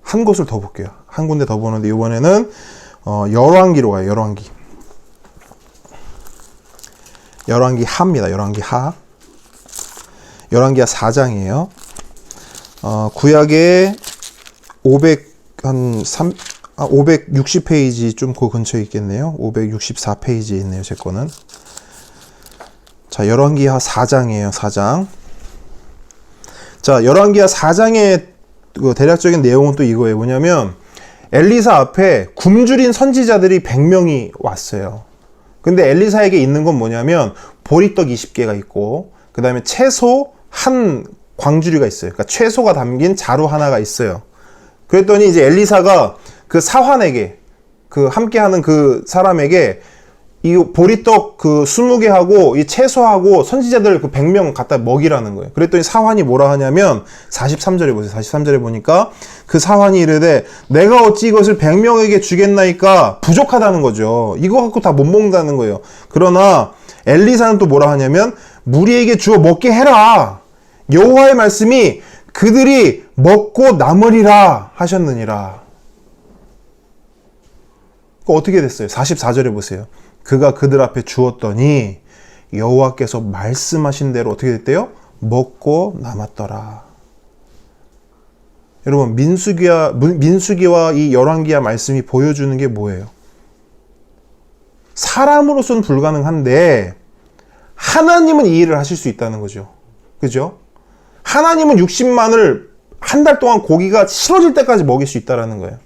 한 곳을 더 볼게요. 한 군데 더 보는데 이번에는 열왕기로 가요. 열왕기. 열왕기 하입니다. 열왕기 하. 열왕기하 4장이에요. 구약에 560페이지 좀 그 근처에 있겠네요. 564페이지에 있네요. 제 거는. 자, 열왕기하 4장이에요. 4장. 자, 열왕기하 4장의 그 대략적인 내용은 또 이거예요. 뭐냐면 엘리사 앞에 굶주린 선지자들이 100명이 왔어요. 근데 엘리사에게 있는 건 뭐냐면 보리떡 20개가 있고 그 다음에 채소 한 광주리가 있어요. 그러니까 채소가 담긴 자루 하나가 있어요. 그랬더니 이제 엘리사가 그 사환에게 그 함께하는 그 사람에게 이 보리떡 그 20개하고 이 채소하고 선지자들 그 100명 갖다 먹이라는 거예요. 그랬더니 사환이 뭐라 하냐면 43절에 보세요. 43절에 보니까 그 사환이 이르되 내가 어찌 이것을 100명에게 주겠나이까 부족하다는 거죠. 이거 갖고 다 못 먹는다는 거예요. 그러나 엘리사는 또 뭐라 하냐면 무리에게 주어 먹게 해라. 여호와의 말씀이 그들이 먹고 남으리라 하셨느니라. 어떻게 됐어요? 44절에 보세요. 그가 그들 앞에 주었더니 여호와께서 말씀하신 대로 어떻게 됐대요? 먹고 남았더라. 여러분 민수기와 이 열왕기야 말씀이 보여주는 게 뭐예요? 사람으로서는 불가능한데 하나님은 이 일을 하실 수 있다는 거죠. 그죠? 하나님은 60만을 한 달 동안 고기가 싫어질 때까지 먹일 수 있다는 거예요.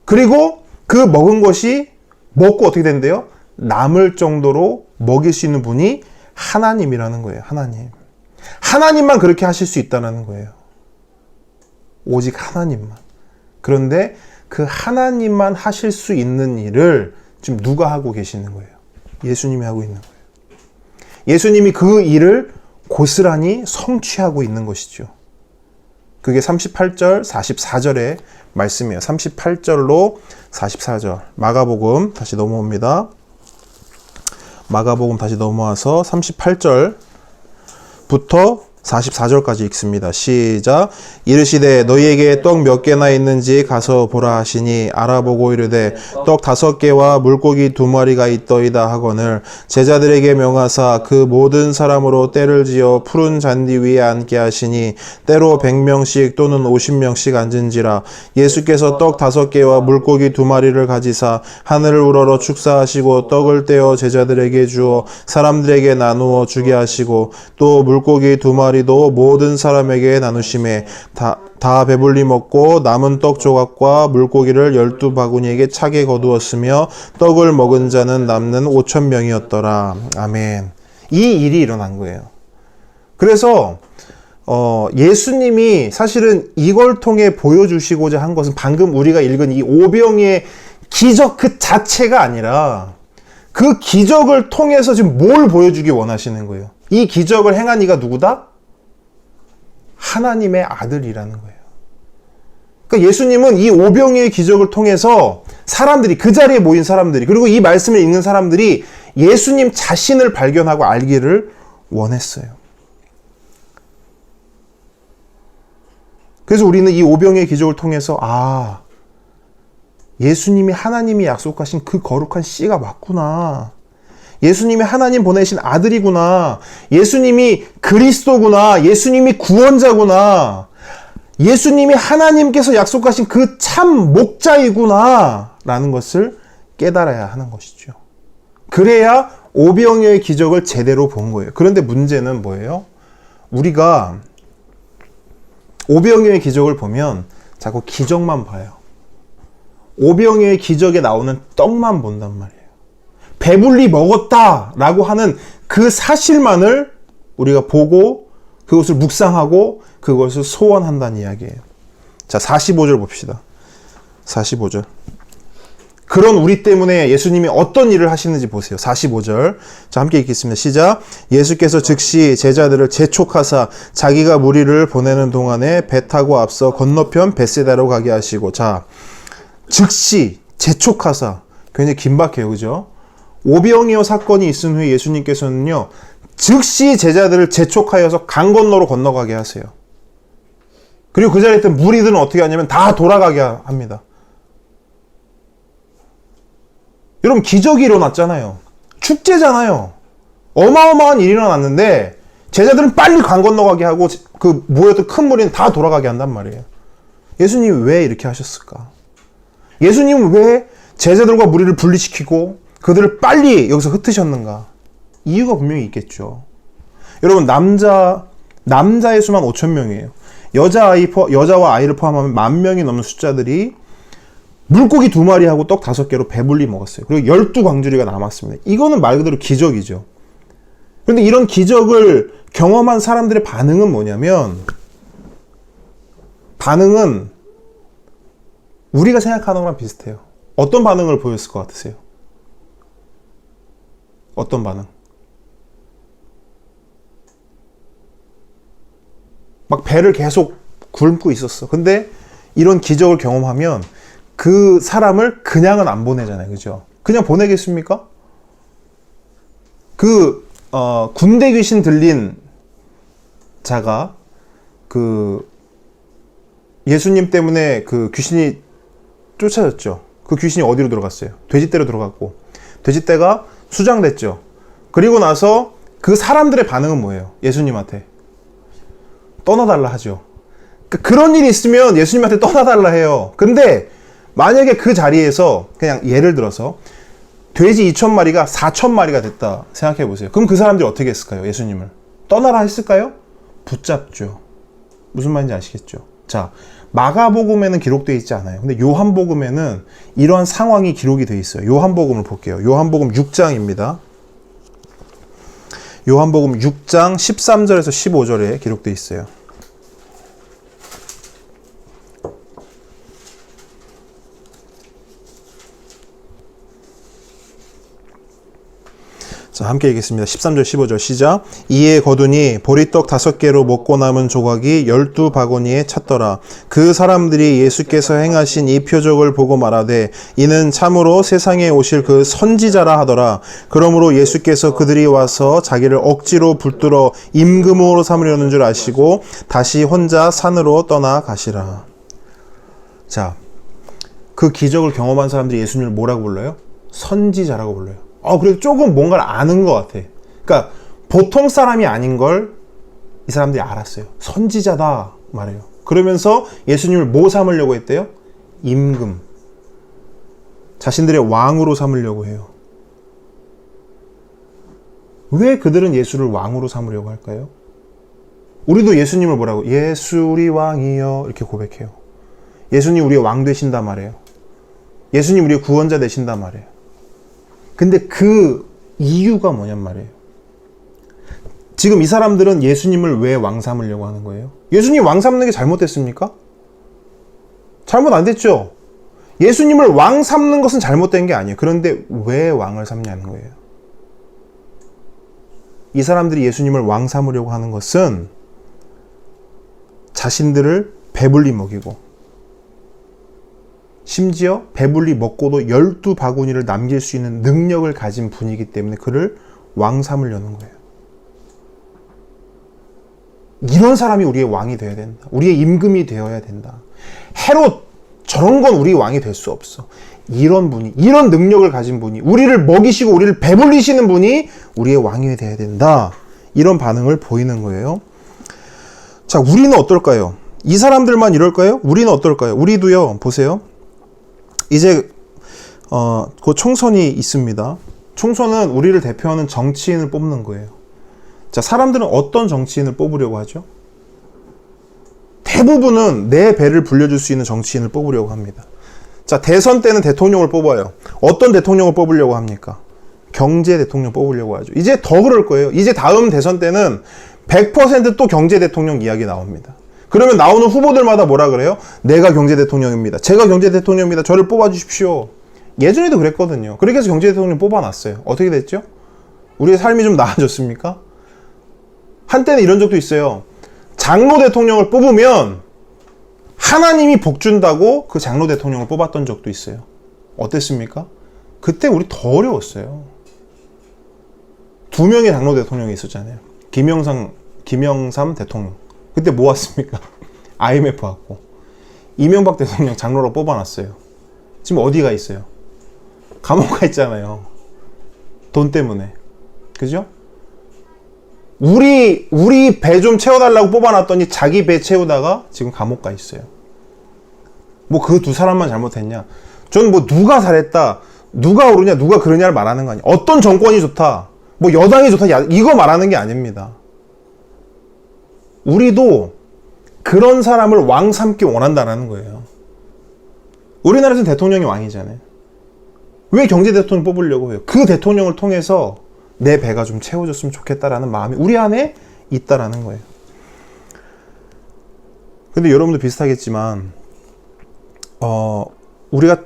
그리고 그 먹은 것이 먹고 어떻게 된대요? 남을 정도로 먹일 수 있는 분이 하나님이라는 거예요. 하나님. 하나님만 그렇게 하실 수 있다는 거예요. 오직 하나님만. 그런데 그 하나님만 하실 수 있는 일을 지금 누가 하고 계시는 거예요? 예수님이 하고 있는 거예요. 예수님이 그 일을 고스란히 성취하고 있는 것이죠. 그게 38절, 44절의 말씀이에요. 38절로 44절. 마가복음 다시 넘어옵니다. 마가복음 다시 넘어와서 38절부터 44절까지 읽습니다. 시작. 이르시되 너희에게 떡 몇 개나 있는지 가서 보라 하시니 알아보고 이르되 떡 5개와 물고기 2마리가 있더이다 하거늘 제자들에게 명하사 그 모든 사람으로 때를 지어 푸른 잔디 위에 앉게 하시니 때로 100명씩 또는 50명씩 앉은지라. 예수께서 떡 5개와 물고기 2마리를 가지사 하늘을 우러러 축사하시고 떡을 떼어 제자들에게 주어 사람들에게 나누어 주게 하시고 또 물고기 2마리도 모든 사람에게 나누심에 다 배불리 먹고 남은 떡 조각과 물고기를 12바구니에게 차게 거두었으며 떡을 먹은 자는 남는 5,000명이었더라. 아멘. 이 일이 일어난 거예요. 그래서 예수님이 사실은 이걸 통해 보여주시고자 한 것은 방금 우리가 읽은 이 오병이의 기적 그 자체가 아니라 그 기적을 통해서 지금 뭘 보여주기 원하시는 거예요? 이 기적을 행한 이가 누구다? 하나님의 아들이라는 거예요. 그러니까 예수님은 이 오병이의 기적을 통해서 사람들이, 그 자리에 모인 사람들이, 그리고 이 말씀을 읽는 사람들이 예수님 자신을 발견하고 알기를 원했어요. 그래서 우리는 이 오병이의 기적을 통해서 예수님이 하나님이 약속하신 그 거룩한 씨가 맞구나. 예수님이 하나님 보내신 아들이구나. 예수님이 그리스도구나. 예수님이 구원자구나. 예수님이 하나님께서 약속하신 그 참 목자이구나. 라는 것을 깨달아야 하는 것이죠. 그래야 오병이어의 기적을 제대로 본 거예요. 그런데 문제는 뭐예요? 우리가 오병이어의 기적을 보면 자꾸 기적만 봐요. 오병이어의 기적에 나오는 떡만 본단 말이에요. 배불리 먹었다라고 하는 그 사실만을 우리가 보고 그것을 묵상하고 그것을 소원한다는 이야기예요. 자, 45절 봅시다. 45절. 그런 우리 때문에 예수님이 어떤 일을 하시는지 보세요. 45절. 자, 함께 읽겠습니다. 시작. 예수께서 즉시 제자들을 재촉하사 자기가 무리를 보내는 동안에 배 타고 앞서 건너편 벳세다로 가게 하시고, 자, 즉시 재촉하사, 굉장히 긴박해요. 그죠? 오병이어 사건이 있은 후에 예수님께서는요, 즉시 제자들을 재촉하여서 강 건너로 건너가게 하세요. 그리고 그 자리에 있던 무리들은 어떻게 하냐면 다 돌아가게 합니다. 여러분, 기적이 일어났잖아요. 축제잖아요. 어마어마한 일이 일어났는데 제자들은 빨리 강 건너가게 하고 그 모였던 큰 무리는 다 돌아가게 한단 말이에요. 예수님이 왜 이렇게 하셨을까? 예수님은 왜 제자들과 무리를 분리시키고 그들을 빨리 여기서 흩으셨는가? 이유가 분명히 있겠죠. 여러분, 남자의 수만 5,000명이에요. 여자와 아이를 포함하면 10,000명이 넘는 숫자들이 물고기 2마리하고 떡 5개로 배불리 먹었어요. 그리고 12광주리가 남았습니다. 이거는 말 그대로 기적이죠. 그런데 이런 기적을 경험한 사람들의 반응은 뭐냐면, 반응은 우리가 생각하는 거랑 비슷해요. 어떤 반응을 보였을 것 같으세요? 어떤 반응? 막 배를 계속 굶고 있었어. 근데 이런 기적을 경험하면 그 사람을 그냥은 안 보내잖아요. 그죠? 그냥 보내겠습니까? 군대 귀신 들린 자가 예수님 때문에 그 귀신이 쫓아졌죠. 그 귀신이 어디로 들어갔어요? 돼지떼로 들어갔고, 돼지떼가 수장됐죠. 그리고 나서 그 사람들의 반응은 뭐예요? 예수님한테 떠나달라 하죠. 그런 일이 있으면 예수님한테 떠나달라 해요. 근데 만약에 그 자리에서 그냥 예를 들어서 돼지 2,000마리가 4,000마리가 됐다 생각해 보세요. 그럼 그 사람들이 어떻게 했을까요? 예수님을 떠나라 했을까요? 붙잡죠. 무슨 말인지 아시겠죠? 자, 마가복음에는 기록되어 있지 않아요. 근데 요한복음에는 이러한 상황이 기록이 되어 있어요. 요한복음을 볼게요. 요한복음 6장입니다. 요한복음 6장 13절에서 15절에 기록되어 있어요. 자, 함께 읽겠습니다. 13절 15절 시작. 이에 거두니 보리떡 5개로 먹고 남은 조각이 12바구니에 찼더라. 그 사람들이 예수께서 행하신 이 표적을 보고 말하되 이는 참으로 세상에 오실 그 선지자라 하더라. 그러므로 예수께서 그들이 와서 자기를 억지로 붙들어 임금으로 삼으려는 줄 아시고 다시 혼자 산으로 떠나 가시라. 자, 그 기적을 경험한 사람들이 예수님을 뭐라고 불러요? 선지자라고 불러요. 그래도 조금 뭔가를 아는 것 같아. 그러니까 보통 사람이 아닌 걸 이 사람들이 알았어요. 선지자다 말해요. 그러면서 예수님을 뭐 삼으려고 했대요? 임금. 자신들의 왕으로 삼으려고 해요. 왜 그들은 예수를 왕으로 삼으려고 할까요? 우리도 예수님을 뭐라고? 예수 우리 왕이여 이렇게 고백해요. 예수님 우리의 왕 되신다 말해요. 예수님 우리의 구원자 되신다 말해요. 근데 그 이유가 뭐냔 말이에요. 지금 이 사람들은 예수님을 왜 왕 삼으려고 하는 거예요? 예수님 왕 삼는 게 잘못됐습니까? 잘못 안 됐죠? 예수님을 왕 삼는 것은 잘못된 게 아니에요. 그런데 왜 왕을 삼냐는 거예요. 이 사람들이 예수님을 왕 삼으려고 하는 것은 자신들을 배불리 먹이고 심지어 배불리 먹고도 12바구니를 남길 수 있는 능력을 가진 분이기 때문에 그를 왕 삼으려는 거예요. 이런 사람이 우리의 왕이 되어야 된다. 우리의 임금이 되어야 된다. 헤롯 저런 건 우리 왕이 될 수 없어. 이런 분이, 이런 능력을 가진 분이, 우리를 먹이시고 우리를 배불리시는 분이 우리의 왕이 되어야 된다. 이런 반응을 보이는 거예요. 자, 우리는 어떨까요? 이 사람들만 이럴까요? 우리는 어떨까요? 우리도요, 보세요. 이제 그 총선이 있습니다. 총선은 우리를 대표하는 정치인을 뽑는 거예요. 자, 사람들은 어떤 정치인을 뽑으려고 하죠? 대부분은 내 배를 불려줄 수 있는 정치인을 뽑으려고 합니다. 자, 대선 때는 대통령을 뽑아요. 어떤 대통령을 뽑으려고 합니까? 경제 대통령 뽑으려고 하죠. 이제 더 그럴 거예요. 이제 다음 대선 때는 100% 경제 대통령 이야기 나옵니다. 그러면 나오는 후보들마다 뭐라 그래요? 내가 경제 대통령입니다. 제가 경제 대통령입니다. 저를 뽑아주십시오. 예전에도 그랬거든요. 그렇게 해서 경제 대통령 뽑아놨어요. 어떻게 됐죠? 우리의 삶이 좀 나아졌습니까? 한때는 이런 적도 있어요. 장로 대통령을 뽑으면 하나님이 복 준다고 그 장로 대통령을 뽑았던 적도 있어요. 어땠습니까? 그때 우리 더 어려웠어요. 2명의 장로 대통령이 있었잖아요. 김영삼 대통령. 그때 뭐 왔습니까? IMF 왔고. 이명박 대통령 장로로 뽑아놨어요. 지금 어디가 있어요? 감옥 가 있잖아요. 돈 때문에. 그죠? 우리 배 좀 채워달라고 뽑아놨더니 자기 배 채우다가 지금 감옥 가 있어요. 뭐 그 두 사람만 잘못했냐? 전 뭐 누가 잘했다, 누가 옳으냐, 누가 그러냐를 말하는 거 아니에요. 어떤 정권이 좋다, 뭐 여당이 좋다, 이거 말하는 게 아닙니다. 우리도 그런 사람을 왕 삼기 원한다는 거예요. 우리나라에서는 대통령이 왕이잖아요. 왜 경제 대통령 뽑으려고 해요? 그 대통령을 통해서 내 배가 좀 채워줬으면 좋겠다라는 마음이 우리 안에 있다라는 거예요. 근데 여러분도 비슷하겠지만 우리가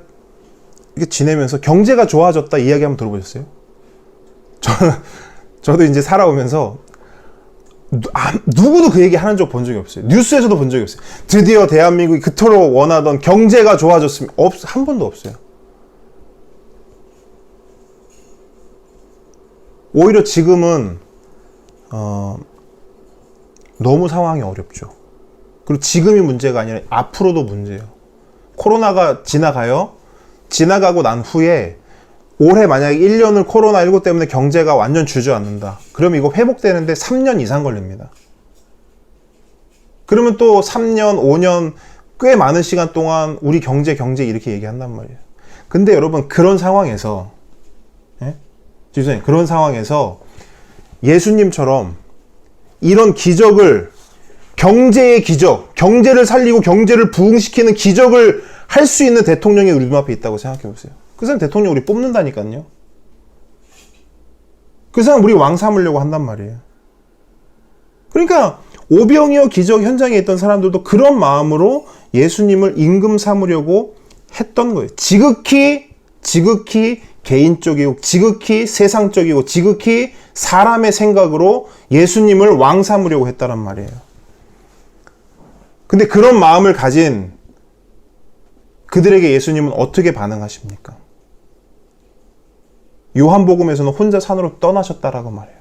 이렇게 지내면서 경제가 좋아졌다 이야기 한번 들어보셨어요? 저도 이제 살아오면서 누구도 그 얘기 하는 적 본 적이 없어요. 뉴스에서도 본 적이 없어요. 드디어 대한민국이 그토록 원하던 경제가 좋아졌으면 한 번도 없어요. 오히려 지금은 너무 상황이 어렵죠. 그리고 지금이 문제가 아니라 앞으로도 문제예요. 코로나가 지나가요. 지나가고 난 후에 올해 만약에 1년을 코로나19 때문에 경제가 완전 주저앉는다. 그러면 이거 회복되는데 3년 이상 걸립니다. 그러면 또 3년, 5년 꽤 많은 시간 동안 우리 경제 이렇게 얘기한단 말이에요. 근데 여러분 그런 상황에서 지수님, 그런 상황에서 예수님처럼 이런 기적을, 경제의 기적, 경제를 살리고 경제를 부흥시키는 기적을 할 수 있는 대통령이 우리 눈앞에 있다고 생각해 보세요. 그 사람 대통령 우리 뽑는다니까요. 그 사람 우리 왕 삼으려고 한단 말이에요. 그러니까 오병이어 기적 현장에 있던 사람들도 그런 마음으로 예수님을 임금 삼으려고 했던 거예요. 지극히 개인적이고 지극히 세상적이고 지극히 사람의 생각으로 예수님을 왕 삼으려고 했다란 말이에요. 근데 그런 마음을 가진 그들에게 예수님은 어떻게 반응하십니까? 요한복음에서는 혼자 산으로 떠나셨다라고 말해요.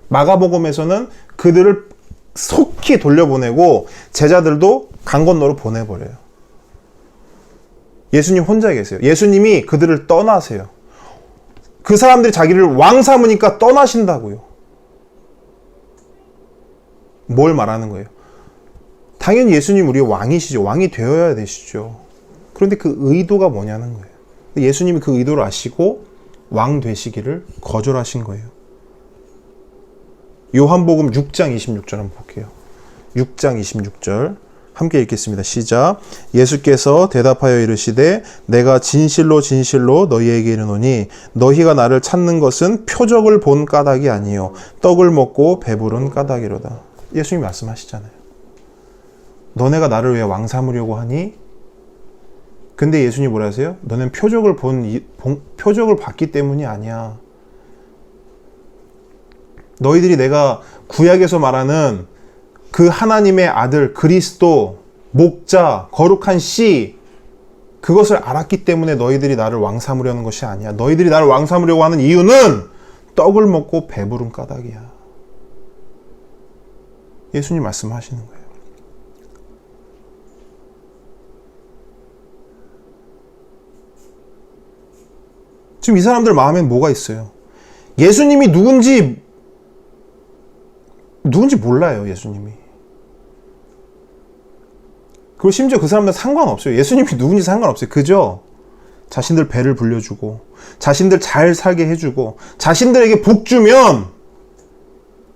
마가복음에서는 그들을 속히 돌려보내고 제자들도 강 건너로 보내버려요. 예수님 혼자 계세요. 예수님이 그들을 떠나세요. 그 사람들이 자기를 왕 삼으니까 떠나신다고요. 뭘 말하는 거예요? 당연히 예수님 우리의 왕이시죠. 왕이 되어야 되시죠. 그런데 그 의도가 뭐냐는 거예요. 예수님이 그 의도를 아시고 왕 되시기를 거절하신 거예요. 요한복음 6장 26절 한번 볼게요. 6장 26절 함께 읽겠습니다. 시작. 예수께서 대답하여 이르시되 내가 진실로 너희에게 이르노니 너희가 나를 찾는 것은 표적을 본 까닭이 아니요 떡을 먹고 배부른 까닭이로다. 예수님이 말씀하시잖아요. 너네가 나를 왜 왕 삼으려고 하니? 근데 예수님이 뭐라 하세요? 너는 표적을 봤기 때문이 아니야. 너희들이 내가 구약에서 말하는 그 하나님의 아들 그리스도 목자 거룩한 씨 그것을 알았기 때문에 너희들이 나를 왕 삼으려는 것이 아니야. 너희들이 나를 왕 삼으려고 하는 이유는 떡을 먹고 배부른 까닭이야. 예수님 말씀하시는 거예요. 지금 이 사람들 마음엔 뭐가 있어요? 예수님이 누군지 몰라요. 예수님이. 그리고 심지어 그 사람들 상관없어요. 예수님이 누군지 상관없어요. 그저 자신들 배를 불려주고 자신들 잘 살게 해주고 자신들에게 복 주면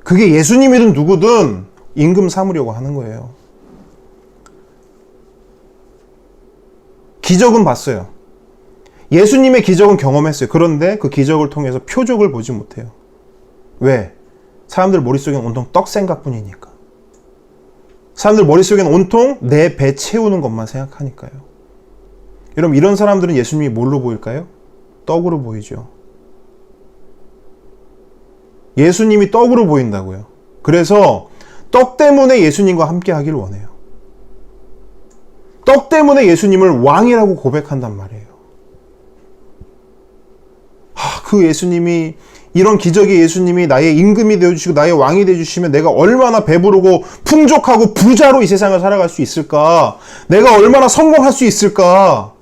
그게 예수님이든 누구든 임금 삼으려고 하는 거예요. 기적은 봤어요. 예수님의 기적은 경험했어요. 그런데 그 기적을 통해서 표적을 보지 못해요. 왜? 사람들 머릿속에는 온통 떡 생각뿐이니까. 사람들 머릿속에는 온통 내 배 채우는 것만 생각하니까요. 여러분, 이런 사람들은 예수님이 뭘로 보일까요? 떡으로 보이죠. 예수님이 떡으로 보인다고요. 그래서 떡 때문에 예수님과 함께 하길 원해요. 떡 때문에 예수님을 왕이라고 고백한단 말이에요. 그 예수님이, 이런 기적의 예수님이 나의 임금이 되어주시고 나의 왕이 되어주시면 내가 얼마나 배부르고 풍족하고 부자로 이 세상을 살아갈 수 있을까? 내가 얼마나 성공할 수 있을까?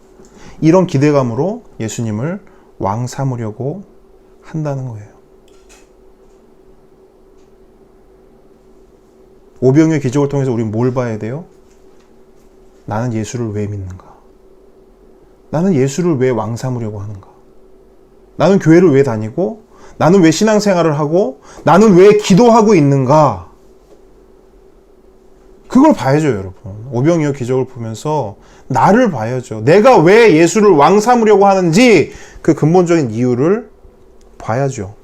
이런 기대감으로 예수님을 왕 삼으려고 한다는 거예요. 오병이의 기적을 통해서 우리는 뭘 봐야 돼요? 나는 예수를 왜 믿는가? 나는 예수를 왜 왕 삼으려고 하는가? 나는 교회를 왜 다니고? 나는 왜 신앙생활을 하고? 나는 왜 기도하고 있는가? 그걸 봐야죠, 여러분. 오병이어 기적을 보면서 나를 봐야죠. 내가 왜 예수를 왕 삼으려고 하는지 그 근본적인 이유를 봐야죠.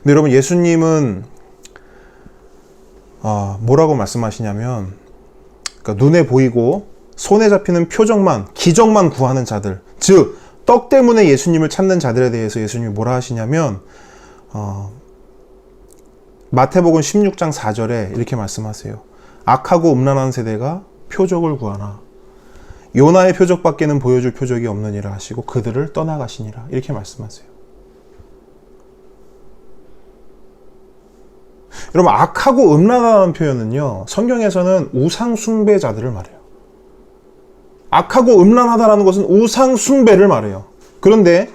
근데 여러분, 예수님은 뭐라고 말씀하시냐면, 그러니까 눈에 보이고 손에 잡히는 표적만, 기적만 구하는 자들, 즉 떡 때문에 예수님을 찾는 자들에 대해서 예수님이 뭐라 하시냐면, 마태복음 16장 4절에 이렇게 말씀하세요. 악하고 음란한 세대가 표적을 구하나 요나의 표적밖에는 보여줄 표적이 없느니라 하시고 그들을 떠나가시니라, 이렇게 말씀하세요. 여러분, 악하고 음란하다는 표현은요, 성경에서는 우상 숭배자들을 말해요. 악하고 음란하다라는 것은 우상 숭배를 말해요. 그런데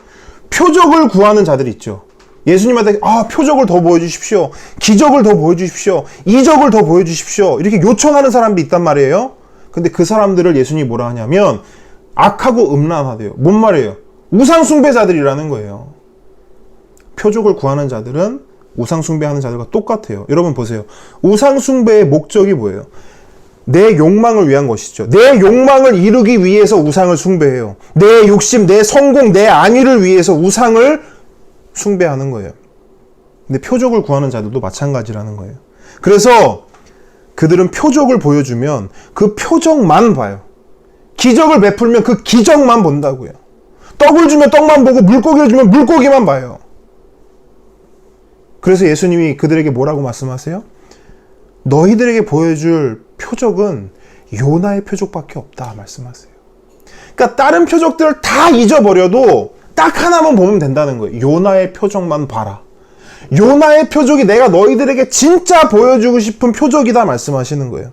표적을 구하는 자들이 있죠. 예수님한테 표적을 더 보여주십시오. 기적을 더 보여주십시오. 이적을 더 보여주십시오. 이렇게 요청하는 사람도 있단 말이에요. 근데 그 사람들을 예수님이 뭐라 하냐면 악하고 음란하대요. 뭔 말이에요? 우상 숭배자들이라는 거예요. 표적을 구하는 자들은 우상 숭배하는 자들과 똑같아요. 여러분 보세요. 우상 숭배의 목적이 뭐예요? 내 욕망을 위한 것이죠. 내 욕망을 이루기 위해서 우상을 숭배해요. 내 욕심, 내 성공, 내 안위를 위해서 우상을 숭배하는 거예요. 근데 표적을 구하는 자들도 마찬가지라는 거예요. 그래서 그들은 표적을 보여주면 그 표적만 봐요. 기적을 베풀면 그 기적만 본다고요. 떡을 주면 떡만 보고 물고기를 주면 물고기만 봐요. 그래서 예수님이 그들에게 뭐라고 말씀하세요? 너희들에게 보여줄 표적은 요나의 표적밖에 없다 말씀하세요. 그러니까 다른 표적들을 다 잊어버려도 딱 하나만 보면 된다는 거예요. 요나의 표적만 봐라. 요나의 표적이 내가 너희들에게 진짜 보여주고 싶은 표적이다 말씀하시는 거예요.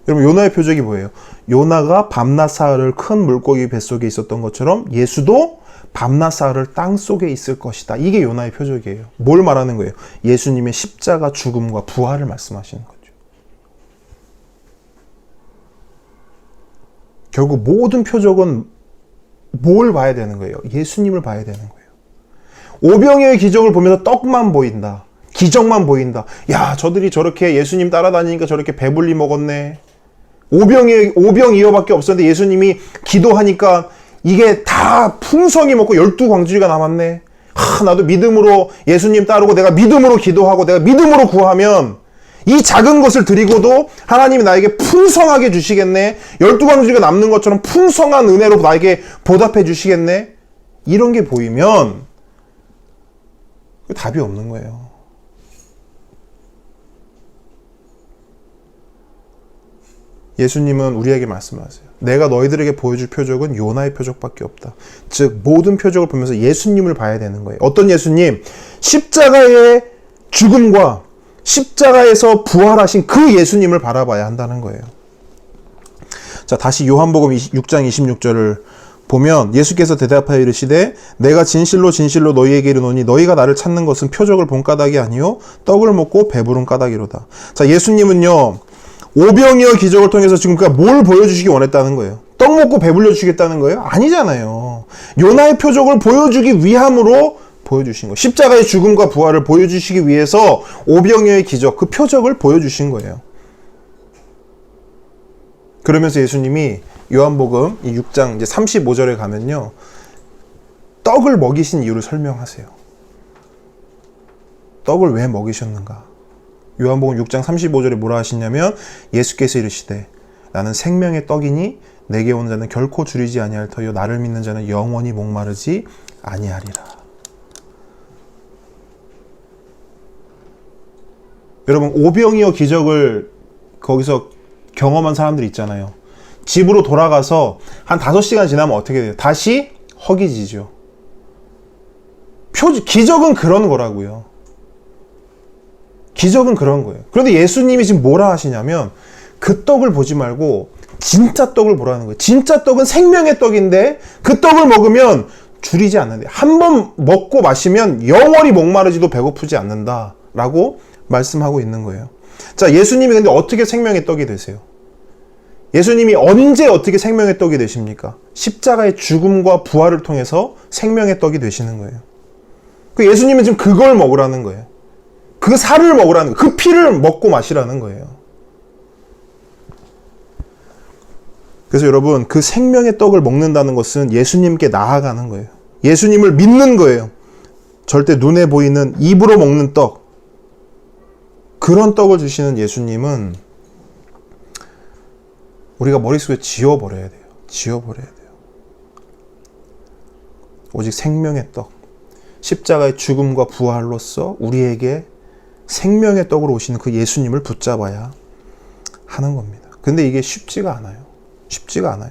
여러분, 요나의 표적이 뭐예요? 요나가 밤낮 사흘을 큰 물고기 뱃속에 있었던 것처럼 예수도 밤낮 사흘을 땅속에 있을 것이다. 이게 요나의 표적이에요. 뭘 말하는 거예요? 예수님의 십자가 죽음과 부활을 말씀하시는 거죠. 결국 모든 표적은 뭘 봐야 되는 거예요? 예수님을 봐야 되는 거예요. 오병이어의 기적을 보면서 떡만 보인다. 기적만 보인다. 야, 저들이 저렇게 예수님 따라다니니까 저렇게 배불리 먹었네. 오병이어밖에 없었는데 예수님이 기도하니까 이게 다 풍성히 먹고 12광주리가 남았네. 나도 믿음으로 예수님 따르고 내가 믿음으로 기도하고 내가 믿음으로 구하면 이 작은 것을 드리고도 하나님이 나에게 풍성하게 주시겠네. 12광주리가 남는 것처럼 풍성한 은혜로 나에게 보답해 주시겠네. 이런 게 보이면 답이 없는 거예요. 예수님은 우리에게 말씀하세요. 내가 너희들에게 보여줄 표적은 요나의 표적밖에 없다. 즉 모든 표적을 보면서 예수님을 봐야 되는 거예요. 어떤 예수님? 십자가의 죽음과 십자가에서 부활하신 그 예수님을 바라봐야 한다는 거예요. 자, 다시 요한복음 6장 26절을 보면 예수께서 대답하여 이르시되 내가 진실로 진실로 너희에게 이르노니 너희가 나를 찾는 것은 표적을 본 까닭이 아니요 떡을 먹고 배부른 까닭이로다. 자, 예수님은요 오병이어 기적을 통해서 지금 그러니까 뭘 보여주시기 원했다는 거예요? 떡 먹고 배불려 주시겠다는 거예요? 아니잖아요. 요나의 표적을 보여주기 위함으로 보여주신 거예요. 십자가의 죽음과 부활을 보여주시기 위해서 오병이어의 기적, 그 표적을 보여주신 거예요. 그러면서 예수님이 요한복음 6장 이제 35절에 가면요, 떡을 먹이신 이유를 설명하세요. 떡을 왜 먹이셨는가? 요한복음 6장 35절에 뭐라 하시냐면, 예수께서 이르시되 나는 생명의 떡이니 내게 오는 자는 결코 줄이지 아니할 터요 나를 믿는 자는 영원히 목마르지 아니하리라. 여러분, 오병이어 기적을 거기서 경험한 사람들 있잖아요. 집으로 돌아가서 한 5시간 지나면 어떻게 돼요? 다시 허기지죠. 기적은 그런 거라고요. 기적은 그런 거예요. 그런데 예수님이 지금 뭐라 하시냐면, 그 떡을 보지 말고 진짜 떡을 보라는 거예요. 진짜 떡은 생명의 떡인데 그 떡을 먹으면 줄이지 않는데, 한 번 먹고 마시면 영원히 목마르지도 배고프지 않는다라고 말씀하고 있는 거예요. 자, 예수님이 근데 어떻게 생명의 떡이 되세요? 예수님이 언제 어떻게 생명의 떡이 되십니까? 십자가의 죽음과 부활을 통해서 생명의 떡이 되시는 거예요. 그 예수님은 지금 그걸 먹으라는 거예요. 그 살을 먹으라는 거예요. 그 피를 먹고 마시라는 거예요. 그래서 여러분, 그 생명의 떡을 먹는다는 것은 예수님께 나아가는 거예요. 예수님을 믿는 거예요. 절대 눈에 보이는 입으로 먹는 떡, 그런 떡을 주시는 예수님은 우리가 머릿속에 지워버려야 돼요. 지워버려야 돼요. 오직 생명의 떡, 십자가의 죽음과 부활로서 우리에게 생명의 떡으로 오시는 그 예수님을 붙잡아야 하는 겁니다. 근데 이게 쉽지가 않아요. 쉽지가 않아요.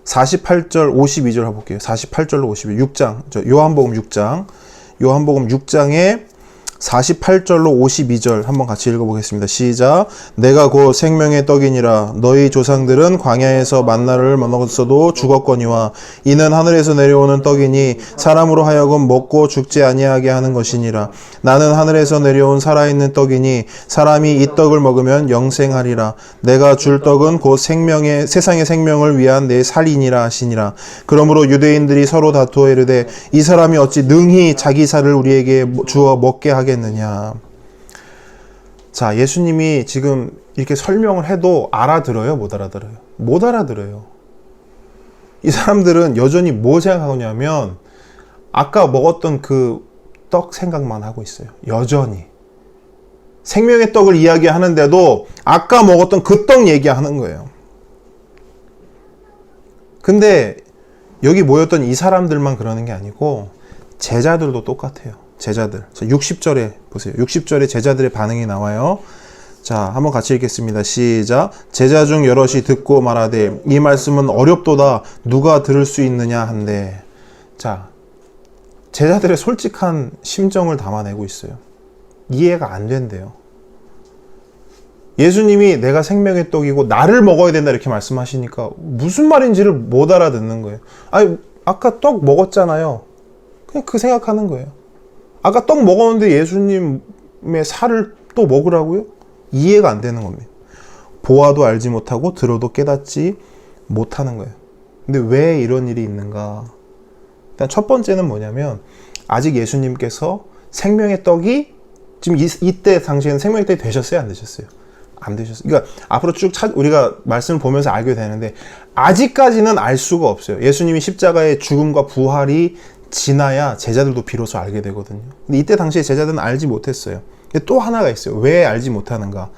48절 52절 한번 볼게요. 48절로 52, 6장, 요한복음 6장, 요한복음 6장에 48절로 52절 한번 같이 읽어보겠습니다. 시작. 내가 곧 생명의 떡이니라. 너희 조상들은 광야에서 만나를 먹었어도 죽었거니와 이는 하늘에서 내려오는 떡이니 사람으로 하여금 먹고 죽지 아니하게 하는 것이니라. 나는 하늘에서 내려온 살아있는 떡이니 사람이 이 떡을 먹으면 영생하리라. 내가 줄 떡은 곧 세상의 생명을 위한 내 살이니라 하시니라. 그러므로 유대인들이 서로 다투어 이르되 이 사람이 어찌 능히 자기 살을 우리에게 주어 먹게 하겠느냐. 자, 예수님이 지금 이렇게 설명을 해도 알아들어요? 못 알아들어요? 못 알아들어요. 이 사람들은 여전히 뭐 생각하냐면 아까 먹었던 그 떡 생각만 하고 있어요. 여전히. 생명의 떡을 이야기하는데도 아까 먹었던 그 떡 얘기하는 거예요. 근데 여기 모였던 이 사람들만 그러는 게 아니고 제자들도 똑같아요. 제자들. 60절에 보세요. 60절에 제자들의 반응이 나와요. 자, 한번 같이 읽겠습니다. 시작. 제자 중 여럿이 듣고 말하되 이 말씀은 어렵도다. 누가 들을 수 있느냐 한데. 자, 제자들의 솔직한 심정을 담아내고 있어요. 이해가 안 된대요. 예수님이 내가 생명의 떡이고 나를 먹어야 된다 이렇게 말씀하시니까 무슨 말인지를 못 알아듣는 거예요. 아니, 아까 떡 먹었잖아요. 그냥 그 생각하는 거예요. 아까 떡 먹었는데 예수님의 살을 또 먹으라고요? 이해가 안 되는 겁니다. 보아도 알지 못하고 들어도 깨닫지 못하는 거예요. 근데 왜 이런 일이 있는가? 일단 첫 번째는 뭐냐면 아직 예수님께서 생명의 떡이 지금 이때 당시에는 생명의 떡이 되셨어요? 안 되셨어요? 안 되셨어요. 그러니까 앞으로 쭉 우리가 말씀을 보면서 알게 되는데 아직까지는 알 수가 없어요. 예수님이 십자가의 죽음과 부활이 지나야 제자들도 비로소 알게 되거든요. 근데 이때 당시에 제자들은 알지 못했어요. 근데 또 하나가 있어요. 왜 알지 못하는가?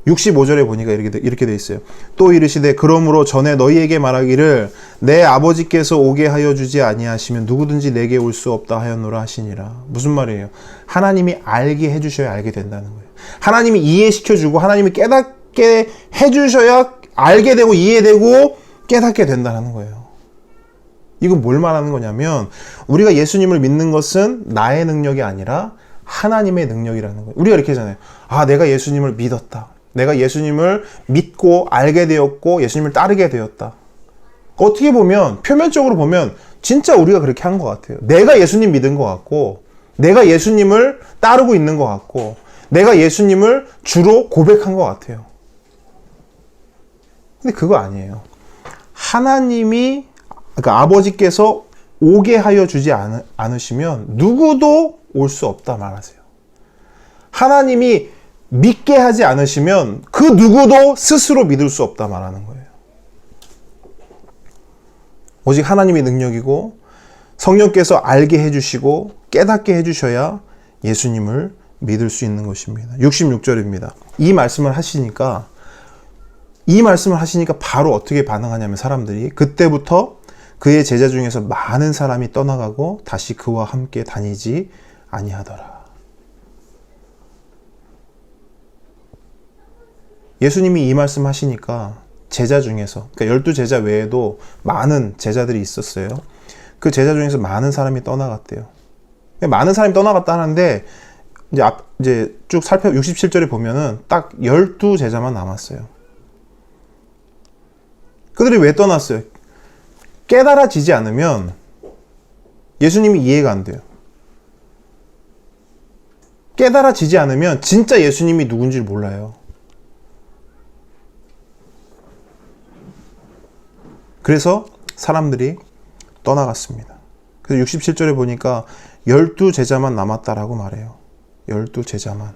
65절에 보니까 이렇게 돼 있어요. 또 이르시되 그러므로 전에 너희에게 말하기를 내 아버지께서 오게 하여 주지 아니하시면 누구든지 내게 올 수 없다 하였노라 하시니라. 무슨 말이에요? 하나님이 알게 해주셔야 알게 된다는 거예요. 하나님이 이해시켜주고 하나님이 깨닫게 해주셔야 알게 되고 이해되고 깨닫게 된다는 거예요. 이건 뭘 말하는 거냐면 우리가 예수님을 믿는 것은 나의 능력이 아니라 하나님의 능력이라는 거예요. 우리가 이렇게 하잖아요. 아, 내가 예수님을 믿었다. 내가 예수님을 믿고 알게 되었고 예수님을 따르게 되었다. 어떻게 보면 표면적으로 보면 진짜 우리가 그렇게 한 것 같아요. 내가 예수님 믿은 것 같고 내가 예수님을 따르고 있는 것 같고 내가 예수님을 주로 고백한 것 같아요. 근데 그거 아니에요. 하나님이, 그러니까 아버지께서 오게 하여 주지 않으시면 누구도 올 수 없다 말하세요. 하나님이 믿게 하지 않으시면 그 누구도 스스로 믿을 수 없다 말하는 거예요. 오직 하나님의 능력이고 성령께서 알게 해주시고 깨닫게 해주셔야 예수님을 믿을 수 있는 것입니다. 66절입니다. 이 말씀을 하시니까 바로 어떻게 반응하냐면 사람들이 그때부터 그의 제자 중에서 많은 사람이 떠나가고 다시 그와 함께 다니지 아니하더라. 예수님이 이 말씀 하시니까 제자 중에서, 그러니까 12제자 외에도 많은 제자들이 있었어요. 그 제자 중에서 많은 사람이 떠나갔대요. 많은 사람이 떠나갔다 하는데 이제 쭉 67절에 보면은 딱 12제자만 남았어요. 그들이 왜 떠났어요? 깨달아지지 않으면 예수님이 이해가 안 돼요. 깨달아지지 않으면 진짜 예수님이 누군지 몰라요. 그래서 사람들이 떠나갔습니다. 그래서 67절에 보니까 12제자만 남았다라고 말해요. 12제자만.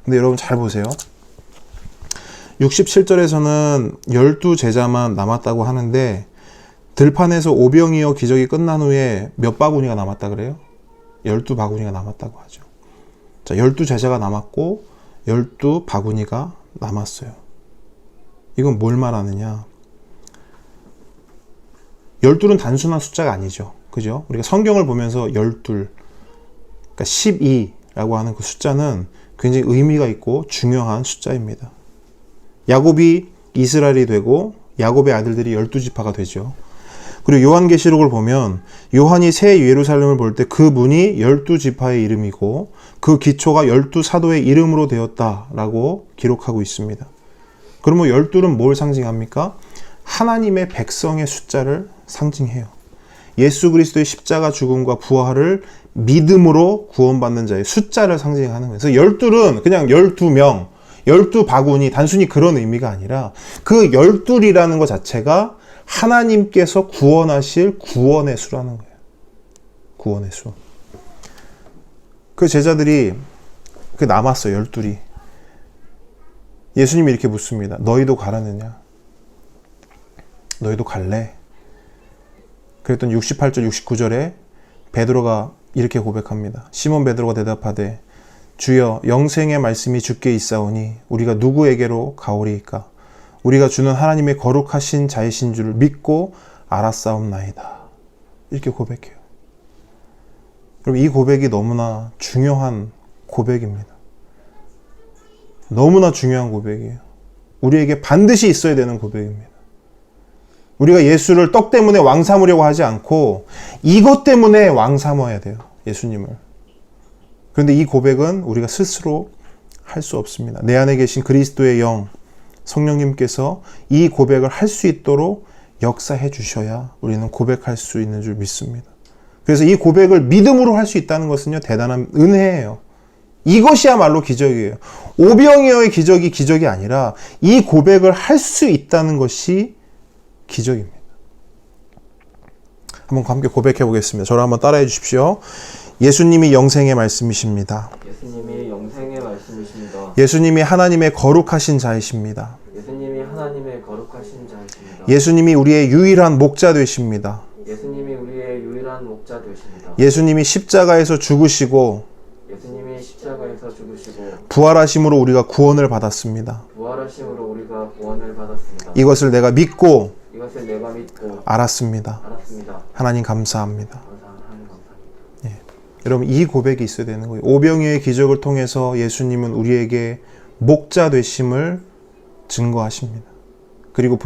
근데 여러분 잘 보세요. 67절에서는 12제자만 남았다고 하는데 들판에서 오병이어 기적이 끝난 후에 몇 바구니가 남았다 그래요? 12바구니가 남았다고 하죠. 자, 12제자가 남았고 12바구니가 남았어요. 이건 뭘 말하느냐? 12는 단순한 숫자가 아니죠. 그죠? 우리가 성경을 보면서 12, 그러니까 12라고 하는 그 숫자는 굉장히 의미가 있고 중요한 숫자입니다. 야곱이 이스라엘이 되고 야곱의 아들들이 12지파가 되죠. 그리고 요한계시록을 보면 요한이 새 예루살렘을 볼 때 그 문이 12지파의 이름이고 그 기초가 12사도의 이름으로 되었다라고 기록하고 있습니다. 그러면 12는 뭘 상징합니까? 하나님의 백성의 숫자를 상징해요. 예수 그리스도의 십자가 죽음과 부활을 믿음으로 구원받는 자의 숫자를 상징하는 거예요. 그래서 12는 그냥 12명, 12바구니 단순히 그런 의미가 아니라 그 12이라는 것 자체가 하나님께서 구원하실 구원의 수라는 거예요. 구원의 수. 그 제자들이 남았어요. 12이. 예수님이 이렇게 묻습니다. 너희도 가라느냐? 너희도 갈래? 그랬더니 68절 69절에 베드로가 이렇게 고백합니다. 시몬 베드로가 대답하되 주여 영생의 말씀이 주께 있사오니 우리가 누구에게로 가오리이까? 우리가 주는 하나님의 거룩하신 자이신 줄을 믿고 알았사옵나이다. 이렇게 고백해요. 여러분 이 고백이 너무나 중요한 고백입니다. 너무나 중요한 고백이에요. 우리에게 반드시 있어야 되는 고백입니다. 우리가 예수를 떡 때문에 왕 삼으려고 하지 않고 이것 때문에 왕 삼아야 돼요. 예수님을. 그런데 이 고백은 우리가 스스로 할 수 없습니다. 내 안에 계신 그리스도의 영, 성령님께서 이 고백을 할 수 있도록 역사해 주셔야 우리는 고백할 수 있는 줄 믿습니다. 그래서 이 고백을 믿음으로 할 수 있다는 것은요, 대단한 은혜예요. 이것이야말로 기적이에요. 오병이어의 기적이 아니라 이 고백을 할 수 있다는 것이 기적입니다. 한번 함께 고백해 보겠습니다. 저를 한번 따라해 주십시오. 예수님이 영생의 말씀이십니다. 예수님이 영생의 말씀이십니다. 예수님이 하나님의 거룩하신 자이십니다. 예수님이 하나님의 거룩하신 자이십니다. 예수님이 우리의 유일한 목자 되십니다. 예수님이 우리의 유일한 목자 되십니다. 예수님이 십자가에서 죽으시고 예수님이 십자가에서 죽으시고 부활하심으로 우리가 구원을 받았습니다. 부활하심으로 우리가 구원을 받았습니다. 이것을 내가 믿고 이것을 내가 믿고 알았습니다. 하나님 감사합니다. 하나님 감사합니다. 여러분 이 고백이 있어야 되는 거예요. 오병이어의 기적을 통해서 예수님은 우리에게 목자 되심을 증거하십니다. 그리고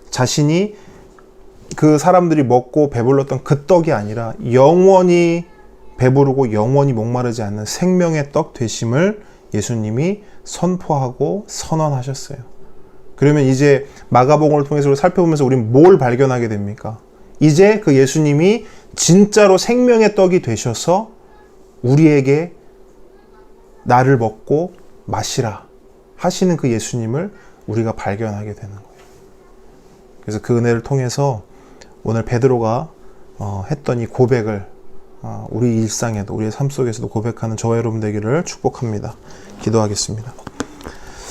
자신이 그 사람들이 먹고 배불렀던 그 떡이 아니라 영원히 배부르고 영원히 목마르지 않는 생명의 떡 되심을 예수님이 선포하고 선언하셨어요. 그러면 이제 마가복음을 통해서 살펴보면서 우리는 뭘 발견하게 됩니까? 이제 그 예수님이 진짜로 생명의 떡이 되셔서 우리에게 나를 먹고 마시라 하시는 그 예수님을 우리가 발견하게 되는 거예요. 그래서 그 은혜를 통해서 오늘 베드로가 했던 이 고백을 우리 일상에도, 우리의 삶 속에서도 고백하는 저와 여러분 되기를 축복합니다. 기도하겠습니다.